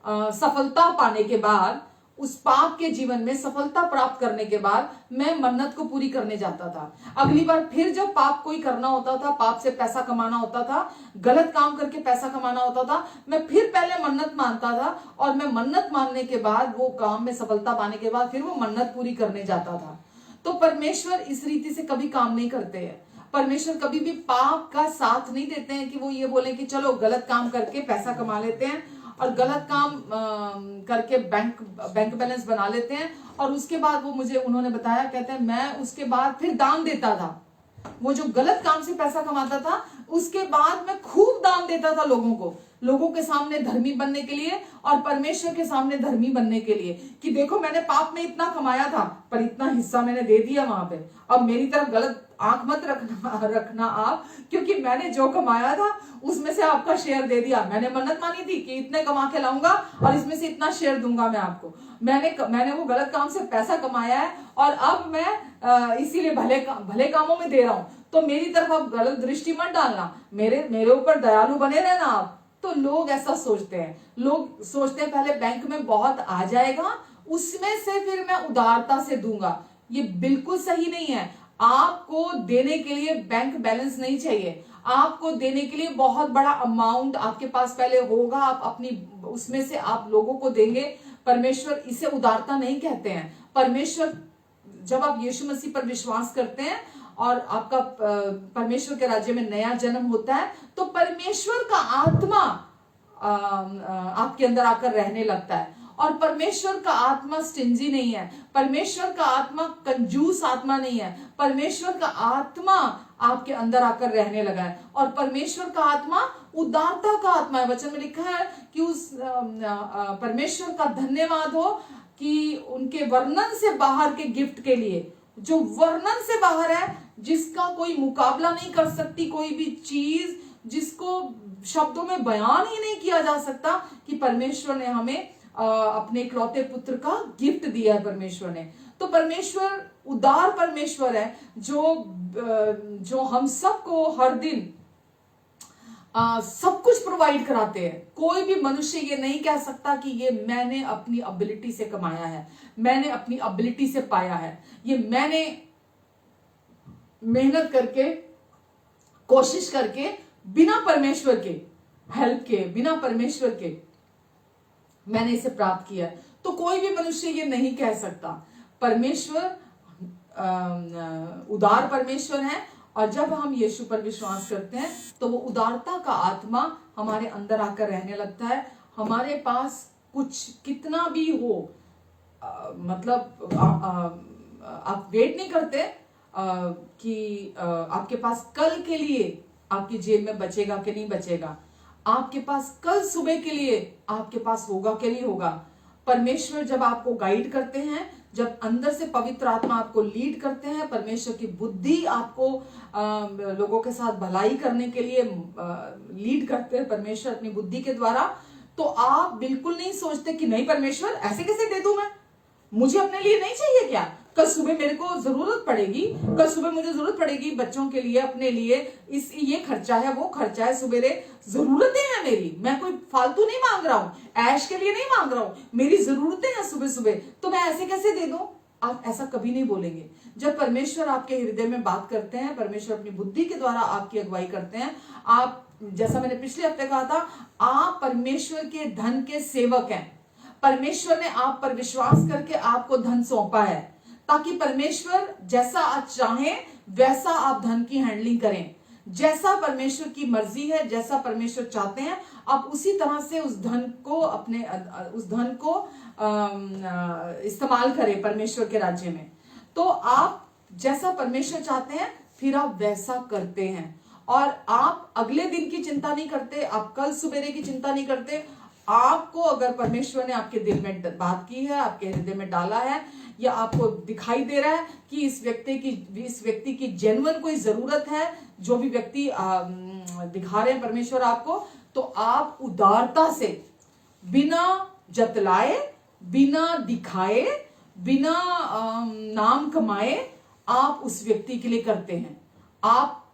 सफलता पाने के बाद, उस पाप के जीवन में सफलता प्राप्त करने के बाद मैं मन्नत को पूरी करने जाता था। अगली बार फिर जब पाप कोई करना होता था, पाप से पैसा कमाना होता था, गलत काम करके पैसा कमाना होता था, मैं फिर पहले मन्नत मानता था, और मैं मन्नत मानने के बाद, वो काम में सफलता पाने के बाद फिर वो मन्नत पूरी करने जाता था। तो परमेश्वर इस रीति से कभी काम नहीं करते हैं। परमेश्वर कभी भी पाप का साथ नहीं देते हैं कि वो ये बोले कि चलो गलत काम करके पैसा कमा लेते हैं और गलत काम करके बैंक बैलेंस बना लेते हैं, और उसके बाद उन्होंने बताया, कहते हैं मैं उसके बाद फिर दान देता था। वो जो गलत काम से पैसा कमाता था, उसके बाद मैं खूब दान देता था लोगों के सामने धर्मी बनने के लिए और परमेश्वर के सामने धर्मी बनने के लिए, कि देखो मैंने पाप में इतना कमाया था पर इतना हिस्सा मैंने दे दिया वहां पे। अब मेरी तरफ गलत आंख मत रखना आप, क्योंकि मैंने जो कमाया था उसमें से आपका शेयर दे दिया। मैंने मन्नत मानी थी कि इतने कमा के लाऊंगा और इसमें से इतना शेयर दूंगा मैं आपको। मैंने वो गलत काम से पैसा कमाया है और अब मैं इसीलिए भले कामों में दे रहा हूं, तो मेरी तरफ आप गलत दृष्टि मत डालना, मेरे ऊपर दयालु बने रहना आप। तो लोग ऐसा सोचते हैं। लोग सोचते हैं पहले बैंक में बहुत आ जाएगा, उसमें से फिर मैं उदारता से दूंगा। ये बिल्कुल सही नहीं है। आपको देने के लिए बैंक बैलेंस नहीं चाहिए। आपको देने के लिए बहुत बड़ा अमाउंट आपके पास पहले होगा, आप अपनी उसमें से आप लोगों को देंगे। परमेश्वर इसे उदारता नहीं कहते हैं। परमेश्वर, जब आप यीशु मसीह पर विश्वास करते हैं और आपका परमेश्वर के राज्य में नया जन्म होता है, तो परमेश्वर का आत्मा आपके अंदर आकर रहने लगता है। और परमेश्वर का आत्मा स्टिंजी नहीं है, परमेश्वर का आत्मा कंजूस आत्मा नहीं है। परमेश्वर का आत्मा आपके अंदर आकर रहने लगा है, और परमेश्वर का आत्मा उदारता का आत्मा है। वचन में लिखा है कि उस परमेश्वर का धन्यवाद हो कि उनके वर्णन से बाहर के गिफ्ट के लिए, जो वर्णन से बाहर है, जिसका कोई मुकाबला नहीं कर सकती कोई भी चीज, जिसको शब्दों में बयान ही नहीं किया जा सकता, कि परमेश्वर ने हमें अपने इकलौते पुत्र का गिफ्ट दिया है परमेश्वर ने। तो परमेश्वर उदार परमेश्वर है, जो हम सबको हर दिन सब कुछ प्रोवाइड कराते हैं। कोई भी मनुष्य ये नहीं कह सकता कि ये मैंने अपनी एबिलिटी से कमाया है, मैंने अपनी एबिलिटी से पाया है, ये मैंने मेहनत करके, कोशिश करके, बिना परमेश्वर के हेल्प के, बिना परमेश्वर के मैंने इसे प्राप्त किया है। तो कोई भी मनुष्य ये नहीं कह सकता। परमेश्वर उदार परमेश्वर है, और जब हम यीशु पर विश्वास करते हैं तो वो उदारता का आत्मा हमारे अंदर आकर रहने लगता है। हमारे पास कुछ कितना भी हो, मतलब आप वेट नहीं करते कि आपके पास कल के लिए आपकी जेब में बचेगा कि नहीं बचेगा। आपके पास कल सुबह के लिए आपके पास होगा कि नहीं होगा। परमेश्वर जब आपको गाइड करते हैं, जब अंदर से पवित्र आत्मा आपको लीड करते हैं, परमेश्वर की बुद्धि आपको लोगों के साथ भलाई करने के लिए लीड करते हैं परमेश्वर अपनी बुद्धि के द्वारा, तो आप बिल्कुल नहीं सोचते कि नहीं परमेश्वर ऐसे कैसे दे दूं मैं, मुझे अपने लिए नहीं चाहिए क्या, कल सुबह मेरे को जरूरत पड़ेगी, कल सुबह मुझे जरूरत पड़ेगी बच्चों के लिए, अपने लिए, इस ये खर्चा है, वो खर्चा है, सुबेरे जरूरतें हैं मेरी, मैं कोई फालतू नहीं मांग रहा हूं, ऐश के लिए नहीं मांग रहा हूं, मेरी जरूरतें हैं सुबह सुबह, तो मैं ऐसे कैसे दे दूं। आप ऐसा कभी नहीं बोलेंगे। जब परमेश्वर आपके हृदय में बात करते हैं, परमेश्वर अपनी बुद्धि के द्वारा आपकी अगुवाई करते हैं, आप, जैसा मैंने पिछले हफ्ते कहा था, आप परमेश्वर के धन के सेवक हैं। परमेश्वर ने आप पर विश्वास करके आपको धन सौंपा है, ताकि परमेश्वर जैसा आप चाहें वैसा आप धन की हैंडलिंग करें। जैसा परमेश्वर की मर्जी है, जैसा परमेश्वर चाहते हैं, आप उसी तरह से उस धन को इस्तेमाल करें परमेश्वर के राज्य में। तो आप जैसा परमेश्वर चाहते हैं फिर आप वैसा करते हैं, और आप अगले दिन की चिंता नहीं करते, आप कल सुबेरे की चिंता नहीं करते। आपको अगर परमेश्वर ने आपके दिल में बात की है, आपके हृदय में डाला है, या आपको दिखाई दे रहा है कि इस व्यक्ति की जेन्युइन कोई जरूरत है, जो भी व्यक्ति दिखा रहे हैं परमेश्वर आपको, तो आप उदारता से, बिना जतलाए, बिना दिखाए, बिना नाम कमाए, आप उस व्यक्ति के लिए करते हैं। आप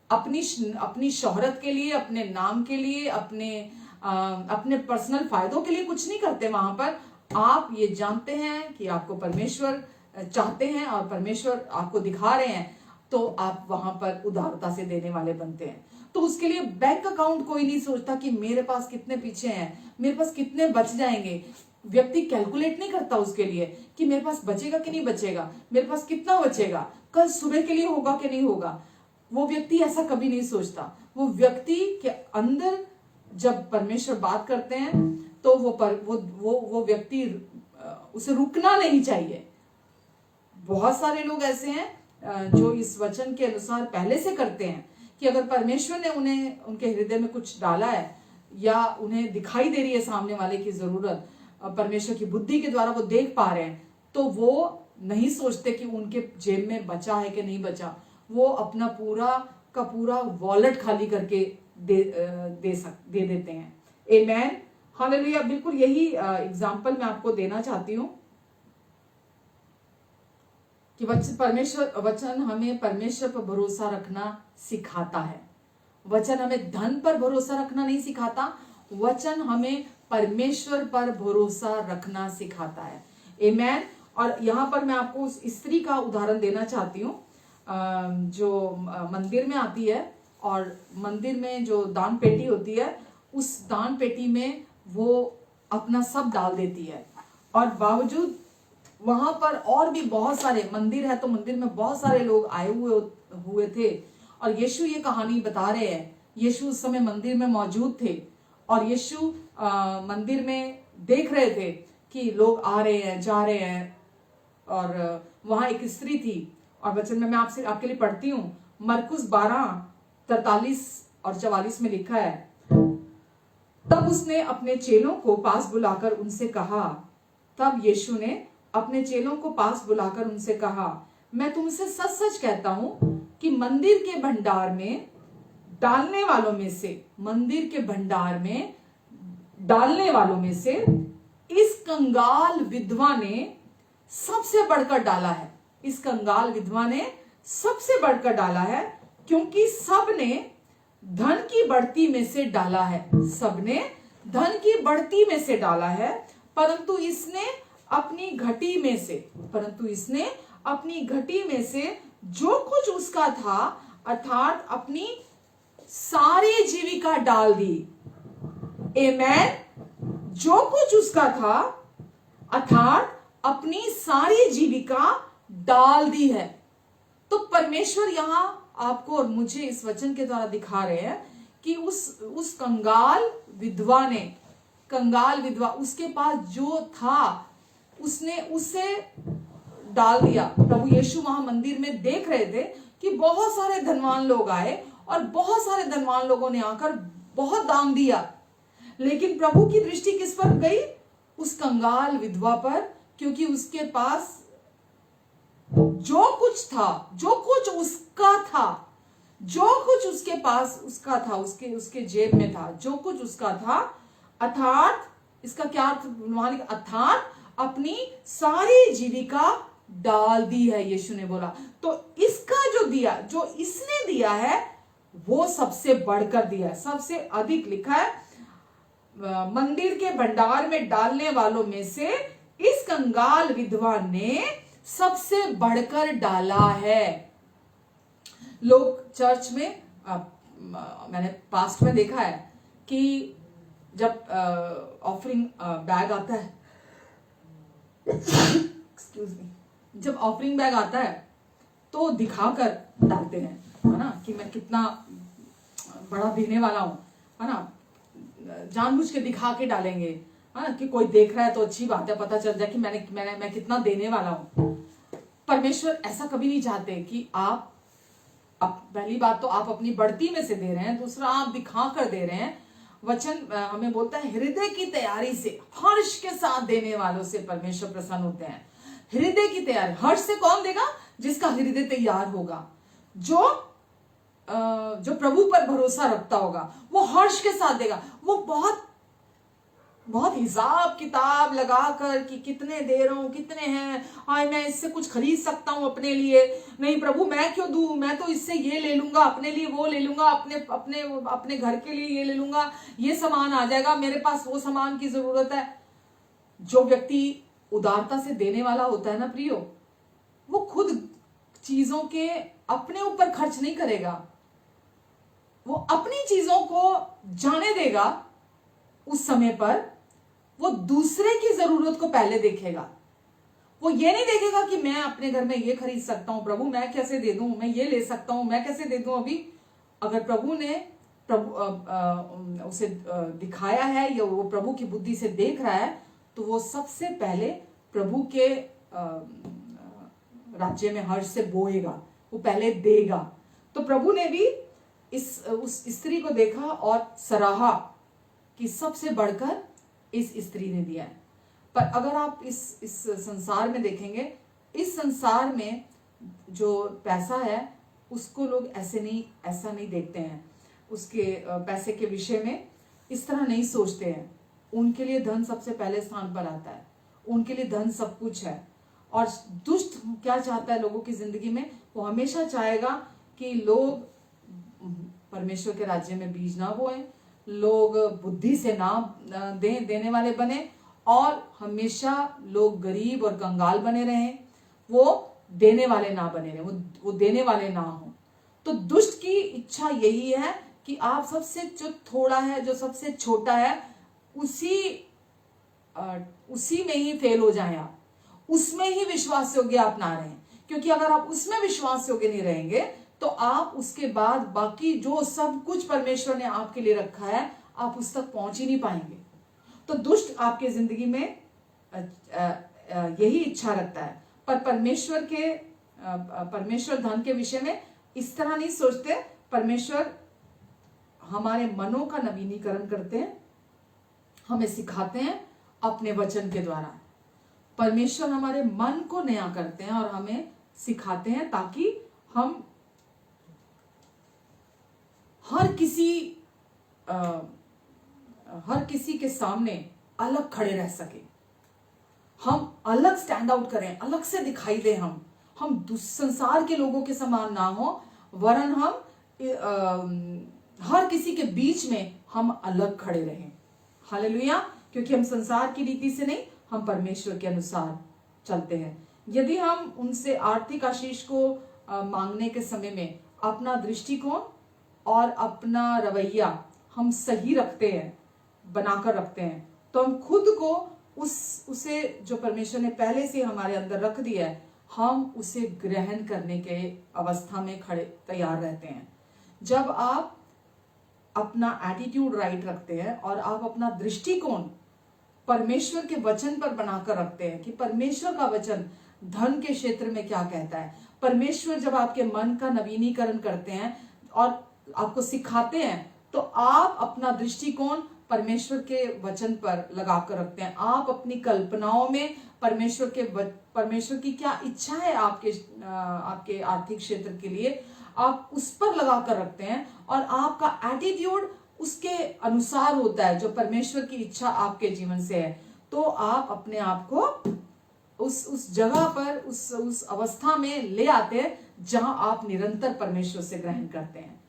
अपनी शोहरत के लिए, अपने नाम के लिए, अपने पर्सनल फायदों के लिए कुछ नहीं करते वहां पर। आप ये जानते हैं कि आपको परमेश्वर चाहते हैं और परमेश्वर आपको दिखा रहे हैं, तो आप वहां पर उदारता से देने वाले बनते हैं। तो उसके लिए बैंक अकाउंट कोई नहीं सोचता कि मेरे पास कितने पीछे हैं, मेरे पास कितने बच जाएंगे। व्यक्ति कैलकुलेट नहीं करता उसके लिए कि मेरे पास बचेगा कि नहीं बचेगा, मेरे पास कितना बचेगा, कल सुबह के लिए होगा कि नहीं होगा। वो व्यक्ति ऐसा कभी नहीं सोचता। वो व्यक्ति के अंदर जब परमेश्वर बात करते हैं तो वो व्यक्ति, उसे रुकना नहीं चाहिए। बहुत सारे लोग ऐसे हैं जो इस वचन के अनुसार पहले से करते हैं कि अगर परमेश्वर ने उन्हें, उनके हृदय में कुछ डाला है, या उन्हें दिखाई दे रही है सामने वाले की जरूरत, परमेश्वर की बुद्धि के द्वारा वो देख पा रहे हैं, तो वो नहीं सोचते कि उनके जेब में बचा है कि नहीं बचा। वो अपना पूरा का पूरा वॉलेट खाली करके दे देते हैं। आमेन, हालेलुया। बिल्कुल यही एग्जाम्पल मैं आपको देना चाहती हूँ कि वचन हमें परमेश्वर पर भरोसा रखना सिखाता है। वचन हमें धन पर भरोसा रखना नहीं सिखाता, वचन हमें परमेश्वर पर भरोसा रखना सिखाता है। आमेन। और यहाँ पर मैं आपको उस स्त्री का उदाहरण देना चाहती हूँ जो मंदिर में आती है, और मंदिर में जो दान पेटी होती है, उस दान पेटी में वो अपना सब डाल देती है, और बावजूद वहां पर और भी बहुत सारे, मंदिर है तो मंदिर में बहुत सारे लोग आए हुए थे, और यीशु ये कहानी बता रहे हैं। यीशु उस समय मंदिर में मौजूद थे, और यीशु मंदिर में देख रहे थे कि लोग आ रहे हैं, जा रहे हैं, और वहां एक स्त्री थी। और वचन में मैं आपके लिए पढ़ती हूँ, मरकुस 12:43 और 44 में लिखा है, तब उसने अपने चेलों को पास बुलाकर उनसे कहा, तब यीशु ने अपने चेलों को पास बुलाकर उनसे कहा, मैं तुमसे सच सच कहता हूं कि मंदिर के भंडार में डालने वालों में से, मंदिर के भंडार में डालने वालों में से इस कंगाल विधवा ने सबसे बढ़कर डाला है। इस कंगाल विधवा ने सबसे बढ़कर डाला है, क्योंकि सबने धन की बढ़ती में से डाला है, सबने धन की बढ़ती में से डाला है, परंतु इसने अपनी घटी में से जो कुछ उसका था, अर्थात अपनी सारी जीविका डाल दी। आमेन। जो कुछ उसका था अर्थात अपनी सारी जीविका डाल दी है। तो परमेश्वर यहां आपको और मुझे इस वचन के द्वारा दिखा रहे हैं कि उस कंगाल विधवा उसके पास जो था उसने उसे डाल दिया। प्रभु यीशु वहां मंदिर में देख रहे थे कि बहुत सारे धनवान लोग आए, और बहुत सारे धनवान लोगों ने आकर बहुत दान दिया, लेकिन प्रभु की दृष्टि किस पर गई? उस कंगाल विधवा पर, क्योंकि उसके पास जो कुछ था, जो कुछ उसका था, जो कुछ उसके पास उसका था, उसके जेब में था, जो कुछ उसका था, अर्थात इसका क्या अर्थ? अर्थात अपनी सारी जीविका डाल दी है, यीशु ने बोला। तो इसका जो दिया, जो इसने दिया है, वो सबसे बढ़कर दिया है, सबसे अधिक। लिखा है मंदिर के भंडार में डालने वालों में से इस कंगाल विधवा ने सबसे बढ़कर डाला है। लोग चर्च में मैंने पास्ट में देखा है कि जब ऑफरिंग बैग आता है, एक्सक्यूज मी, जब ऑफरिंग बैग आता है तो दिखाकर डालते हैं, है ना, कि मैं कितना बड़ा देने वाला हूं, है ना, जानबूझ के दिखा के डालेंगे, है ना, कि कोई देख रहा है तो अच्छी बात है, पता चल जाए कि मैं कितना देने वाला हूं। परमेश्वर ऐसा कभी नहीं चाहते कि आप पहली बात तो आप अपनी बढ़ती में से दे रहे हैं, दूसरा आप दिखा कर दे रहे हैं। वचन हमें बोलता है हृदय की तैयारी से, हर्ष के साथ देने वालों से परमेश्वर प्रसन्न होते हैं। हृदय की तैयारी, हर्ष से कौन देगा? जिसका हृदय तैयार होगा, जो प्रभु पर भरोसा रखता होगा, वो हर्ष के साथ देगा। वो बहुत हिसाब किताब लगाकर कि कितने दे रहा हूं, कितने हैं, मैं इससे कुछ खरीद सकता हूं अपने लिए, नहीं प्रभु मैं क्यों दूं, मैं तो इससे ये ले लूंगा, अपने लिए वो ले लूंगा, अपने घर के लिए ये ले लूंगा, ये सामान आ जाएगा, मेरे पास वो सामान की जरूरत है। जो व्यक्ति उदारता से देने वाला होता है ना प्रियो, वो खुद चीजों के अपने ऊपर खर्च नहीं करेगा, वो अपनी चीजों को जाने देगा। उस समय पर वो दूसरे की जरूरत को पहले देखेगा। वो ये नहीं देखेगा कि मैं अपने घर में ये खरीद सकता हूं, प्रभु मैं कैसे दे दूं, मैं ये ले सकता हूं, मैं कैसे दे दूं। अभी अगर प्रभु ने उसे दिखाया है या वो प्रभु की बुद्धि से देख रहा है, तो वो सबसे पहले प्रभु के राज्य में हर्ष से बोएगा, वो पहले देगा। तो प्रभु ने भी उस स्त्री को देखा और सराहा कि सबसे बढ़कर इस स्त्री ने दिया है। पर अगर आप इस संसार में देखेंगे, इस संसार में जो पैसा है उसको लोग ऐसा नहीं देखते हैं, उसके पैसे के विषय में इस तरह नहीं सोचते हैं। उनके लिए धन सबसे पहले स्थान पर आता है, उनके लिए धन सब कुछ है। और दुष्ट क्या चाहता है लोगों की जिंदगी में? वो हमेशा चाहेगा कि लोग परमेश्वर के राज्य में बीज ना बोएं, लोग बुद्धि से ना देने वाले बने, और हमेशा लोग गरीब और कंगाल बने रहें, वो देने वाले ना बने रहे, वो देने वाले ना हो। तो दुष्ट की इच्छा यही है कि आप सबसे जो थोड़ा है, जो सबसे छोटा है, उसी में ही फेल हो जाएं, आप उसमें ही विश्वास योग्य आप ना रहें। क्योंकि अगर आप उसमें विश्वास योग्य नहीं रहेंगे तो आप उसके बाद बाकी जो सब कुछ परमेश्वर ने आपके लिए रखा है, आप उस तक पहुंच ही नहीं पाएंगे। तो दुष्ट आपके जिंदगी में यही इच्छा रखता है। पर परमेश्वर धन के विषय में इस तरह नहीं सोचते। परमेश्वर हमारे मनों का नवीनीकरण करते हैं, हमें सिखाते हैं अपने वचन के द्वारा। परमेश्वर हमारे मन को नया करते हैं और हमें सिखाते हैं ताकि हम हर किसी के सामने अलग खड़े रह सके, हम अलग स्टैंड आउट करें, अलग से दिखाई दे। हम संसार के लोगों के समान ना हो, वरन हम हर किसी के बीच में हम अलग खड़े रहें। हालेलुया। क्योंकि हम संसार की रीति से नहीं, हम परमेश्वर के अनुसार चलते हैं। यदि हम उनसे आर्थिक आशीष को मांगने के समय में अपना दृष्टिकोण और अपना रवैया हम सही रखते हैं, बनाकर रखते हैं, तो हम खुद को उसे जो परमेश्वर ने पहले से हमारे अंदर रख दिया है, हम उसे ग्रहण करने के अवस्था में खड़े तैयार रहते हैं। जब आप अपना एटीट्यूड राइट रखते हैं और आप अपना दृष्टिकोण परमेश्वर के वचन पर बनाकर रखते हैं कि परमेश्वर का वचन धन के क्षेत्र में क्या कहता है, परमेश्वर जब आपके मन का नवीनीकरण करते हैं और आपको सिखाते हैं तो आप अपना दृष्टिकोण परमेश्वर के वचन पर लगा कर रखते हैं। आप अपनी कल्पनाओं में परमेश्वर की क्या इच्छा है आपके आर्थिक क्षेत्र के लिए, आप उस पर लगा कर रखते हैं, और आपका एटीट्यूड उसके अनुसार होता है जो परमेश्वर की इच्छा आपके जीवन से है। तो आप अपने आप को उस जगह पर उस अवस्था में ले आते हैं जहां आप निरंतर परमेश्वर से ग्रहण करते हैं।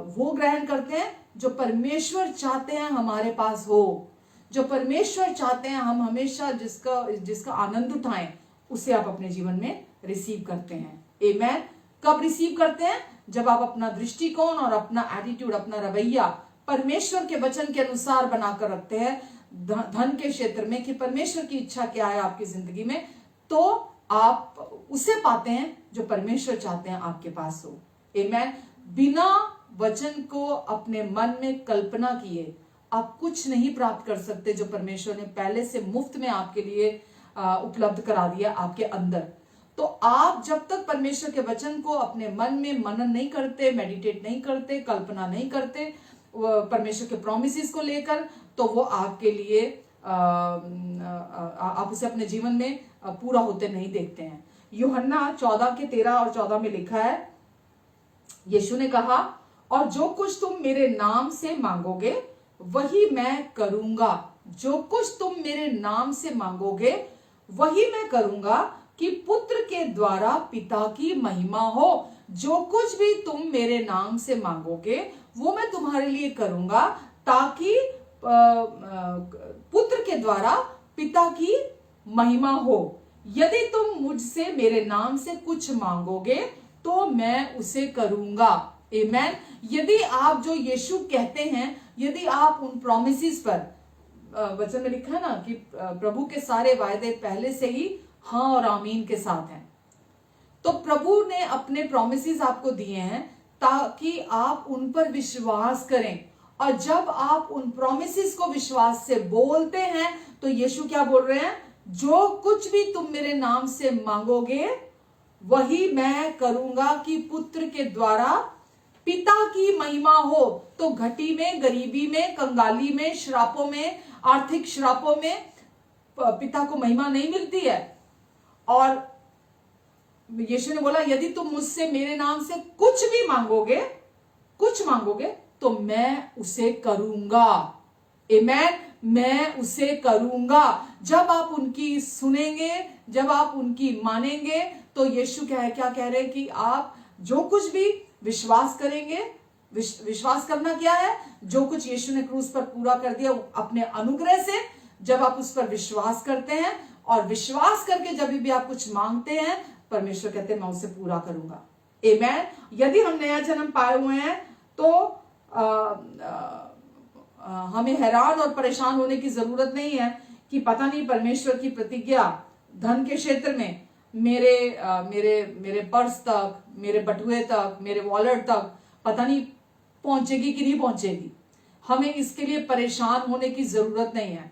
वो ग्रहण करते हैं जो परमेश्वर चाहते हैं हमारे पास हो, जो परमेश्वर चाहते हैं हम हमेशा जिसका आनंद उठाएं, उसे आप अपने जीवन में रिसीव करते हैं। आमेन। कब रिसीव करते हैं? जब आप अपना दृष्टिकोण और अपना एटीट्यूड, अपना रवैया परमेश्वर के वचन के अनुसार बनाकर रखते हैं धन के क्षेत्र में, कि परमेश्वर की इच्छा क्या है आपकी जिंदगी में, तो आप उसे पाते हैं जो परमेश्वर चाहते हैं आपके पास हो। आमेन। बिना वचन को अपने मन में कल्पना किए आप कुछ नहीं प्राप्त कर सकते जो परमेश्वर ने पहले से मुफ्त में आपके लिए उपलब्ध करा दिया आपके अंदर। तो आप जब तक परमेश्वर के वचन को अपने मन में मनन नहीं करते, मेडिटेट नहीं करते, कल्पना नहीं करते परमेश्वर के प्रोमिसेस को लेकर, तो वो आपके लिए आप उसे अपने जीवन में पूरा होते नहीं देखते हैं। यूहन्ना 14 के 13 और 14 में लिखा है, यीशु ने कहा, और जो कुछ तुम मेरे नाम से मांगोगे वही मैं करूंगा। जो कुछ तुम मेरे नाम से मांगोगे वही मैं करूंगा, कि पुत्र के द्वारा पिता की महिमा हो। जो कुछ भी तुम मेरे नाम से मांगोगे वो मैं तुम्हारे लिए करूंगा, ताकि पुत्र के द्वारा पिता की महिमा हो। यदि तुम मुझसे मेरे नाम से कुछ मांगोगे तो मैं उसे करूंगा। आमेन। यदि आप जो यीशु कहते हैं, यदि आप उन प्रोमिसेस पर, वचन में लिखा है ना कि प्रभु के सारे वायदे पहले से ही हाँ और आमीन के साथ हैं, तो प्रभु ने अपने प्रोमिसेस आपको दिए हैं ताकि आप उन पर विश्वास करें। और जब आप उन प्रोमिसेस को विश्वास से बोलते हैं तो यीशु क्या बोल रहे हैं? जो कुछ भी तुम मेरे नाम से मांगोगे वही मैं करूंगा, कि पुत्र के द्वारा पिता की महिमा हो। तो घटी में, गरीबी में, कंगाली में, श्रापों में, आर्थिक श्रापों में पिता को महिमा नहीं मिलती है। और यीशु ने बोला, यदि तुम मुझसे मेरे नाम से कुछ भी मांगोगे, कुछ मांगोगे, तो मैं उसे करूंगा। आमेन। मैं उसे करूंगा। जब आप उनकी सुनेंगे, जब आप उनकी मानेंगे, तो यीशु क्या कह रहे हैं कि आप जो कुछ भी विश्वास करेंगे, विश्वास करना क्या है? जो कुछ यीशु ने क्रूस पर पूरा कर दिया अपने अनुग्रह से, जब आप उस पर विश्वास करते हैं और विश्वास करके जब भी आप कुछ मांगते हैं, परमेश्वर कहते हैं मैं उसे पूरा करूंगा। आमेन। यदि हम नया जन्म पाए हुए हैं तो हमें हैरान और परेशान होने की जरूरत नहीं है कि पता नहीं परमेश्वर की प्रतिज्ञा धन के क्षेत्र में मेरे पर्स तक, मेरे बटुए तक, मेरे वॉलेट तक पता नहीं पहुंचेगी कि नहीं पहुंचेगी। हमें इसके लिए परेशान होने की जरूरत नहीं है।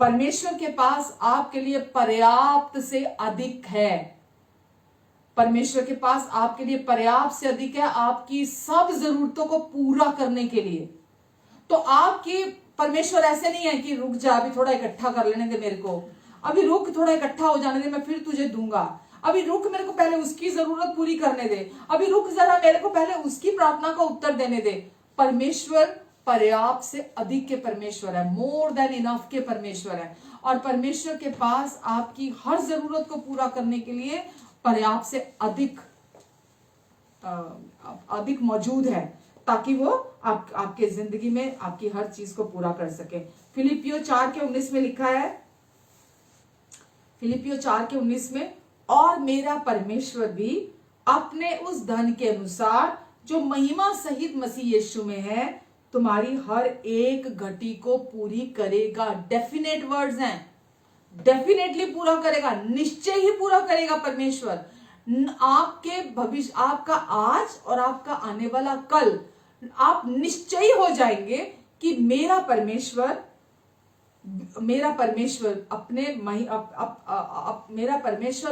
परमेश्वर के पास आपके लिए पर्याप्त से अधिक है। परमेश्वर के पास आपके लिए पर्याप्त से अधिक है आपकी सब जरूरतों को पूरा करने के लिए। तो आपकी परमेश्वर ऐसे नहीं है कि रुक जा, अभी थोड़ा इकट्ठा कर लेने दे मेरे को, अभी रुक, थोड़ा इकट्ठा हो जाने दे, मैं फिर तुझे दूंगा, अभी रुक, मेरे को पहले उसकी जरूरत पूरी करने दे, अभी रुक जरा, मेरे को पहले उसकी प्रार्थना का उत्तर देने दे। परमेश्वर पर्याप्त से अधिक के परमेश्वर है, मोर देन इनफ के परमेश्वर है। और परमेश्वर के पास आपकी हर जरूरत को पूरा करने के लिए पर्याप्त से अधिक मौजूद है, ताकि वो आपके जिंदगी में आपकी हर चीज को पूरा कर सके। फिलिपियो 4 के 19 में लिखा है, फिलिपियो 4 के 19 में, और मेरा परमेश्वर भी अपने उस धन के अनुसार जो महिमा सहित मसीह यीशु में है तुम्हारी हर एक घटी को पूरी करेगा। डेफिनेट वर्ड्स हैं, डेफिनेटली पूरा करेगा, निश्चय ही पूरा करेगा परमेश्वर। आपके भविष्य, आपका आज और आपका आने वाला कल, आप निश्चयी हो जाएंगे कि मेरा परमेश्वर मेरा परमेश्वर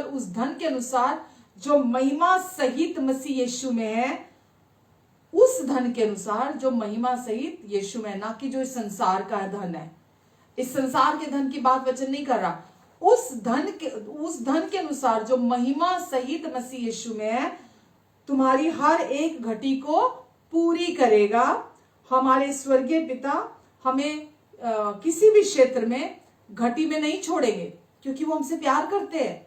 उस धन के अनुसार जो महिमा सहित मसीह यीशु में है उस धन के अनुसार जो महिमा सहित यीशु में, ना कि जो इस संसार का धन है। इस संसार के धन की बात वचन नहीं कर रहा, उस धन के अनुसार जो महिमा सहित मसीह यीशु में है, तुम्हारी हर एक घटी को पूरी करेगा। हमारे स्वर्गीय पिता हमें किसी भी क्षेत्र में घटी में नहीं छोड़ेंगे, क्योंकि वो हमसे प्यार करते हैं।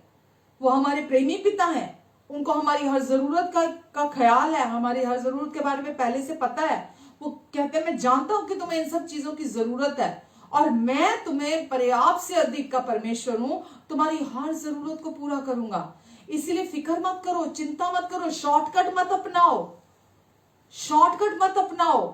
वो हमारे प्रेमी पिता हैं, उनको हमारी हर जरूरत का ख्याल है, हमारी हर जरूरत के बारे में पहले से पता है। वो कहते हैं मैं जानता हूं कि तुम्हें इन सब चीजों की जरूरत है और मैं तुम्हें पर्याप्त से अधिक का परमेश्वर हूं, तुम्हारी हर जरूरत को पूरा करूंगा। इसीलिए फिक्र मत करो, चिंता मत करो, शॉर्टकट मत अपनाओ, शॉर्टकट मत अपनाओ,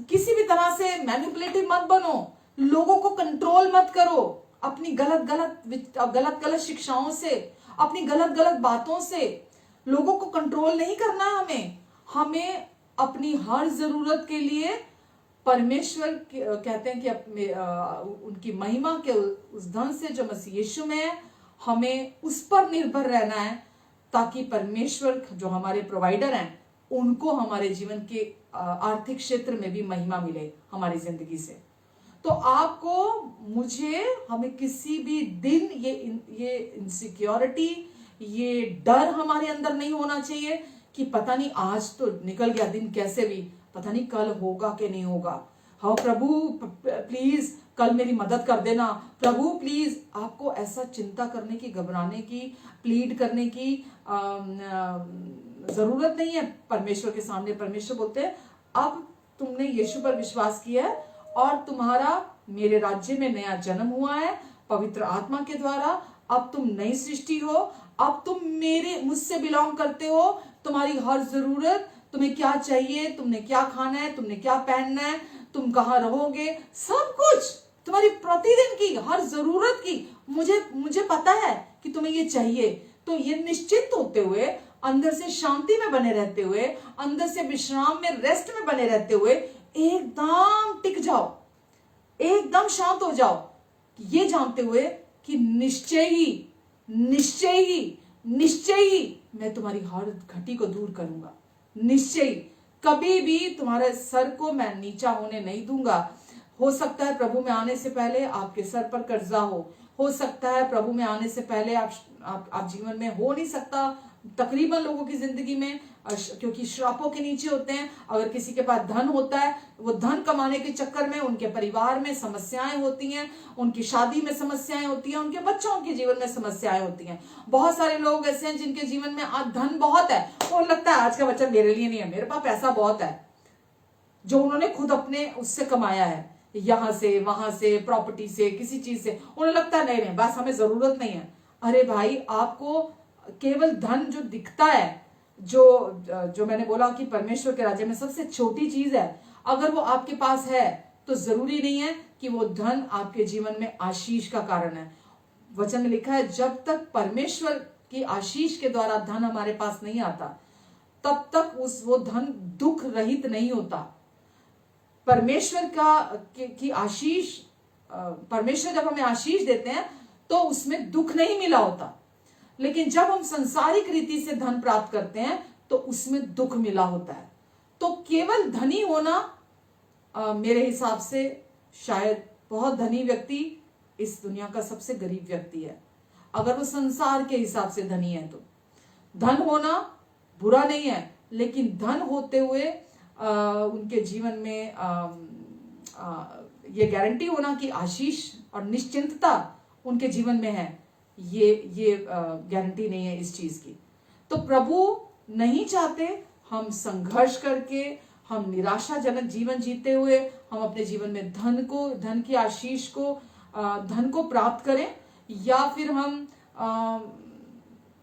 किसी भी तरह से मैनिपुलेटिव मत बनो, लोगों को कंट्रोल मत करो अपनी गलत शिक्षाओं से, अपनी गलत बातों से। लोगों को कंट्रोल नहीं करना है हमें अपनी हर जरूरत के लिए परमेश्वर कहते हैं कि उनकी महिमा के उस धन से जो मसीह यीशु में है, हमें उस पर निर्भर रहना है, ताकि परमेश्वर जो हमारे प्रोवाइडर हैं उनको हमारे जीवन के आर्थिक क्षेत्र में भी महिमा मिले हमारी जिंदगी से। तो आपको, मुझे, हमें किसी भी दिन ये इनसिक्योरिटी, ये डर हमारे अंदर नहीं होना चाहिए कि पता नहीं आज तो निकल गया दिन कैसे भी, पता नहीं कल होगा कि नहीं होगा। हाँ प्रभु प्लीज कल मेरी मदद कर देना, प्रभु प्लीज। आपको ऐसा चिंता करने की, घबराने की, प्लीड करने की जरूरत नहीं है परमेश्वर के सामने। परमेश्वर बोलते हैं अब तुमने यीशु पर विश्वास किया है और तुम्हारा मेरे राज्य में नया जन्म हुआ है पवित्र आत्मा के द्वारा। अब तुम नई सृष्टि हो, अब तुम मुझसे बिलोंग करते हो। तुम्हारी हर जरूरत, तुम्हें क्या चाहिए, तुमने क्या खाना है, तुमने क्या पहनना है, तुम कहाँ रहोगे, सब कुछ तुम्हारी प्रतिदिन की हर जरूरत की मुझे पता है कि तुम्हें ये चाहिए। तो ये निश्चित होते हुए, अंदर से शांति में बने रहते हुए, अंदर से विश्राम में, रेस्ट में बने रहते हुए एकदम टिक जाओ, एकदम शांत हो जाओ, ये जानते हुए कि निश्चय ही मैं तुम्हारी हर घटी को दूर करूंगा। निश्चय कभी भी तुम्हारे सर को मैं नीचा होने नहीं दूंगा। हो सकता है प्रभु में आने से पहले आपके सर पर कर्जा हो सकता है प्रभु में आने से पहले आप जीवन में हो नहीं सकता तकरीबन लोगों की जिंदगी में, क्योंकि श्रापों के नीचे होते हैं। अगर किसी के पास धन होता है, वो धन कमाने के चक्कर में उनके परिवार में समस्याएं होती हैं, उनकी शादी में समस्याएं होती हैं, उनके बच्चों के जीवन में समस्याएं होती हैं। बहुत सारे लोग ऐसे हैं जिनके जीवन में आज धन बहुत है, और लगता है आज का बच्चा मेरे लिए नहीं है, मेरे पास पैसा बहुत है, जो उन्होंने खुद अपने उससे कमाया है, यहां से वहां से, प्रॉपर्टी से, किसी चीज से। उन्हें लगता है नहीं बस हमें जरूरत नहीं है। अरे भाई, आपको केवल धन जो दिखता है, जो मैंने बोला कि परमेश्वर के राज्य में सबसे छोटी चीज है, अगर वो आपके पास है तो जरूरी नहीं है कि वो धन आपके जीवन में आशीष का कारण है। वचन में लिखा है जब तक परमेश्वर की आशीष के द्वारा धन हमारे पास नहीं आता, तब तक वो धन दुख रहित नहीं होता। परमेश्वर की आशीष, परमेश्वर जब हमें आशीष देते हैं तो उसमें दुख नहीं मिला होता, लेकिन जब हम संसारिक रीति से धन प्राप्त करते हैं तो उसमें दुख मिला होता है। तो केवल धनी होना मेरे हिसाब से शायद बहुत धनी व्यक्ति इस दुनिया का सबसे गरीब व्यक्ति है, अगर वो संसार के हिसाब से धनी है। तो धन होना बुरा नहीं है, लेकिन धन होते हुए उनके जीवन में ये गारंटी होना कि आशीष और निश्चिंतता उनके जीवन में है, ये गारंटी नहीं है इस चीज की। तो प्रभु नहीं चाहते हम संघर्ष करके, हम निराशाजनक जीवन जीते हुए हम अपने जीवन में धन की आशीष को, धन को प्राप्त करें, या फिर हम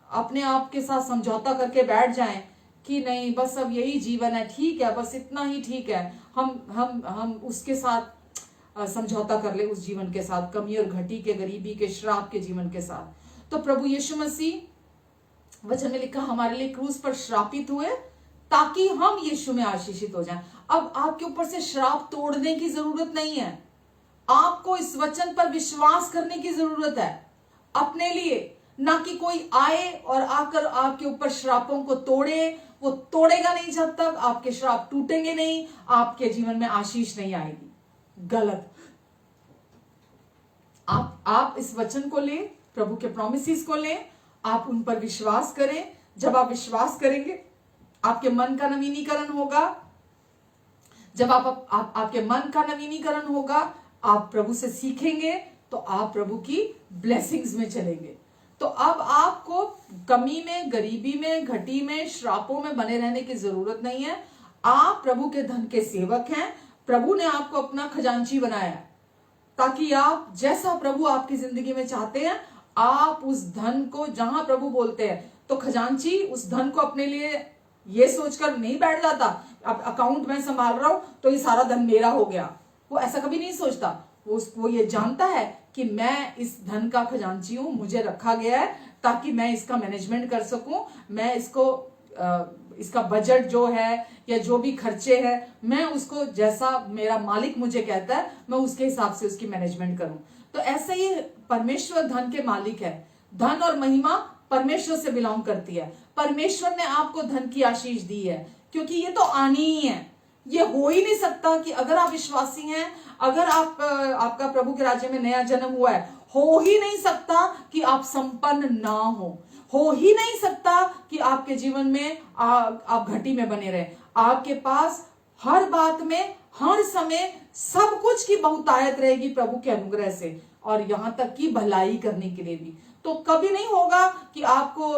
अपने आप के साथ समझौता करके बैठ जाएं कि नहीं बस अब यही जीवन है, ठीक है, बस इतना ही ठीक है, हम उसके साथ समझौता कर ले, उस जीवन के साथ, कमी और घटी के, गरीबी के, श्राप के जीवन के साथ। तो प्रभु यीशु मसीह वचन में लिखा हमारे लिए क्रूस पर श्रापित हुए ताकि हम यीशु में आशीषित हो जाएं। अब आपके ऊपर से श्राप तोड़ने की जरूरत नहीं है, आपको इस वचन पर विश्वास करने की जरूरत है अपने लिए, ना कि कोई आए और आकर आपके ऊपर श्रापों को तोड़े, वो तोड़ेगा नहीं जब तक आपके श्राप टूटेंगे नहीं, आपके जीवन में आशीष नहीं आएगी। गलत। आप इस वचन को लें, प्रभु के प्रोमिसेस को लें, आप उन पर विश्वास करें। जब आप विश्वास करेंगे आपके मन का नवीनीकरण होगा। जब आपके मन का नवीनीकरण होगा, आप प्रभु से सीखेंगे तो आप प्रभु की ब्लेसिंग्स में चलेंगे। तो अब आपको कमी में, गरीबी में, घटी में, श्रापों में बने रहने की जरूरत नहीं है। आप प्रभु के धन के सेवक हैं। प्रभु ने आपको अपना खजांची बनाया ताकि आप, जैसा प्रभु आपकी जिंदगी में चाहते हैं, आप उस धन को, जहां प्रभु बोलते हैं तो खजांची उस धन को अपने लिए ये सोचकर नहीं बैठ जाता अब अकाउंट में संभाल रहा हूं तो ये सारा धन मेरा हो गया। वो ऐसा कभी नहीं सोचता। वो ये जानता है कि मैं इस धन का खजांची हूं, मुझे रखा गया है ताकि मैं इसका मैनेजमेंट कर सकूं। मैं इसका बजट जो है या जो भी खर्चे हैं, मैं उसको, जैसा मेरा मालिक मुझे कहता है, मैं उसके हिसाब से उसकी मैनेजमेंट करूं। तो ऐसे ही परमेश्वर धन के मालिक है। धन और महिमा परमेश्वर से बिलोंग करती है। परमेश्वर ने आपको धन की आशीष दी है क्योंकि ये तो आनी ही है। ये हो ही नहीं सकता कि अगर आप विश्वासी हैं, अगर आपका प्रभु के राज्य में नया जन्म हुआ है, हो ही नहीं सकता कि आप संपन्न ना हो ही नहीं सकता कि आपके जीवन में आप घटी में बने रहे। आपके पास हर बात में, हर समय सब कुछ की बहुतायत रहेगी प्रभु के अनुग्रह से, और यहां तक कि भलाई करने के लिए भी। तो कभी नहीं होगा कि आपको,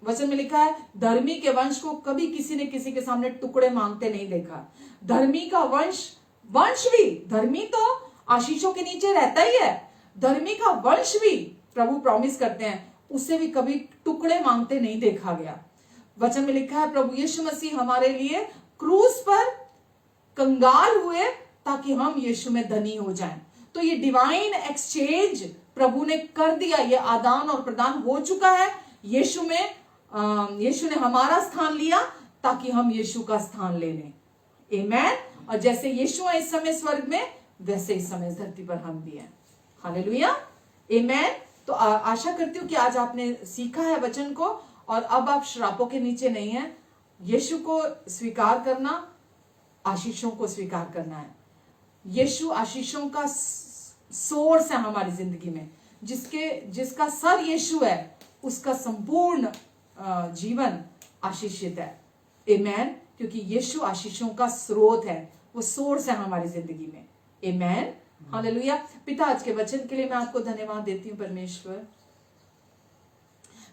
वचन में लिखा है, धर्मी के वंश को कभी किसी ने किसी के सामने टुकड़े मांगते नहीं देखा। धर्मी का वंश भी, धर्मी तो आशीषों के नीचे रहता ही है, धर्मी का वंश भी, प्रभु प्रॉमिस करते हैं, उसे भी कभी टुकड़े मांगते नहीं देखा गया। वचन में लिखा है, प्रभु यीशु मसीह हमारे लिए क्रूस पर कंगाल हुए ताकि हम यीशु में धनी हो जाएं। तो ये डिवाइन एक्सचेंज प्रभु ने कर दिया, ये आदान और प्रदान हो चुका है। यीशु ने हमारा स्थान लिया ताकि हम यीशु का स्थान ले लें। आमेन। और जैसे यीशु है इस समय स्वर्ग में, वैसे इस समय धरती पर हम भी हैं। हालेलुया। आमेन। तो आशा करती हूँ कि आज आपने सीखा है वचन को, और अब आप श्रापों के नीचे नहीं हैं। यीशु को स्वीकार करना, आशीषों को स्वीकार करना है। यीशु आशीषों का सोर्स है हमारी जिंदगी में। जिसका सर यीशु है, उसका संपूर्ण जीवन आशीषित है। आमेन। क्योंकि यीशु आशीषों का स्रोत है, वो सोर्स है हमारी जिंदगी में। आमेन। हालेलुया। पिता, आज के वचन के लिए मैं आपको धन्यवाद देती हूँ परमेश्वर।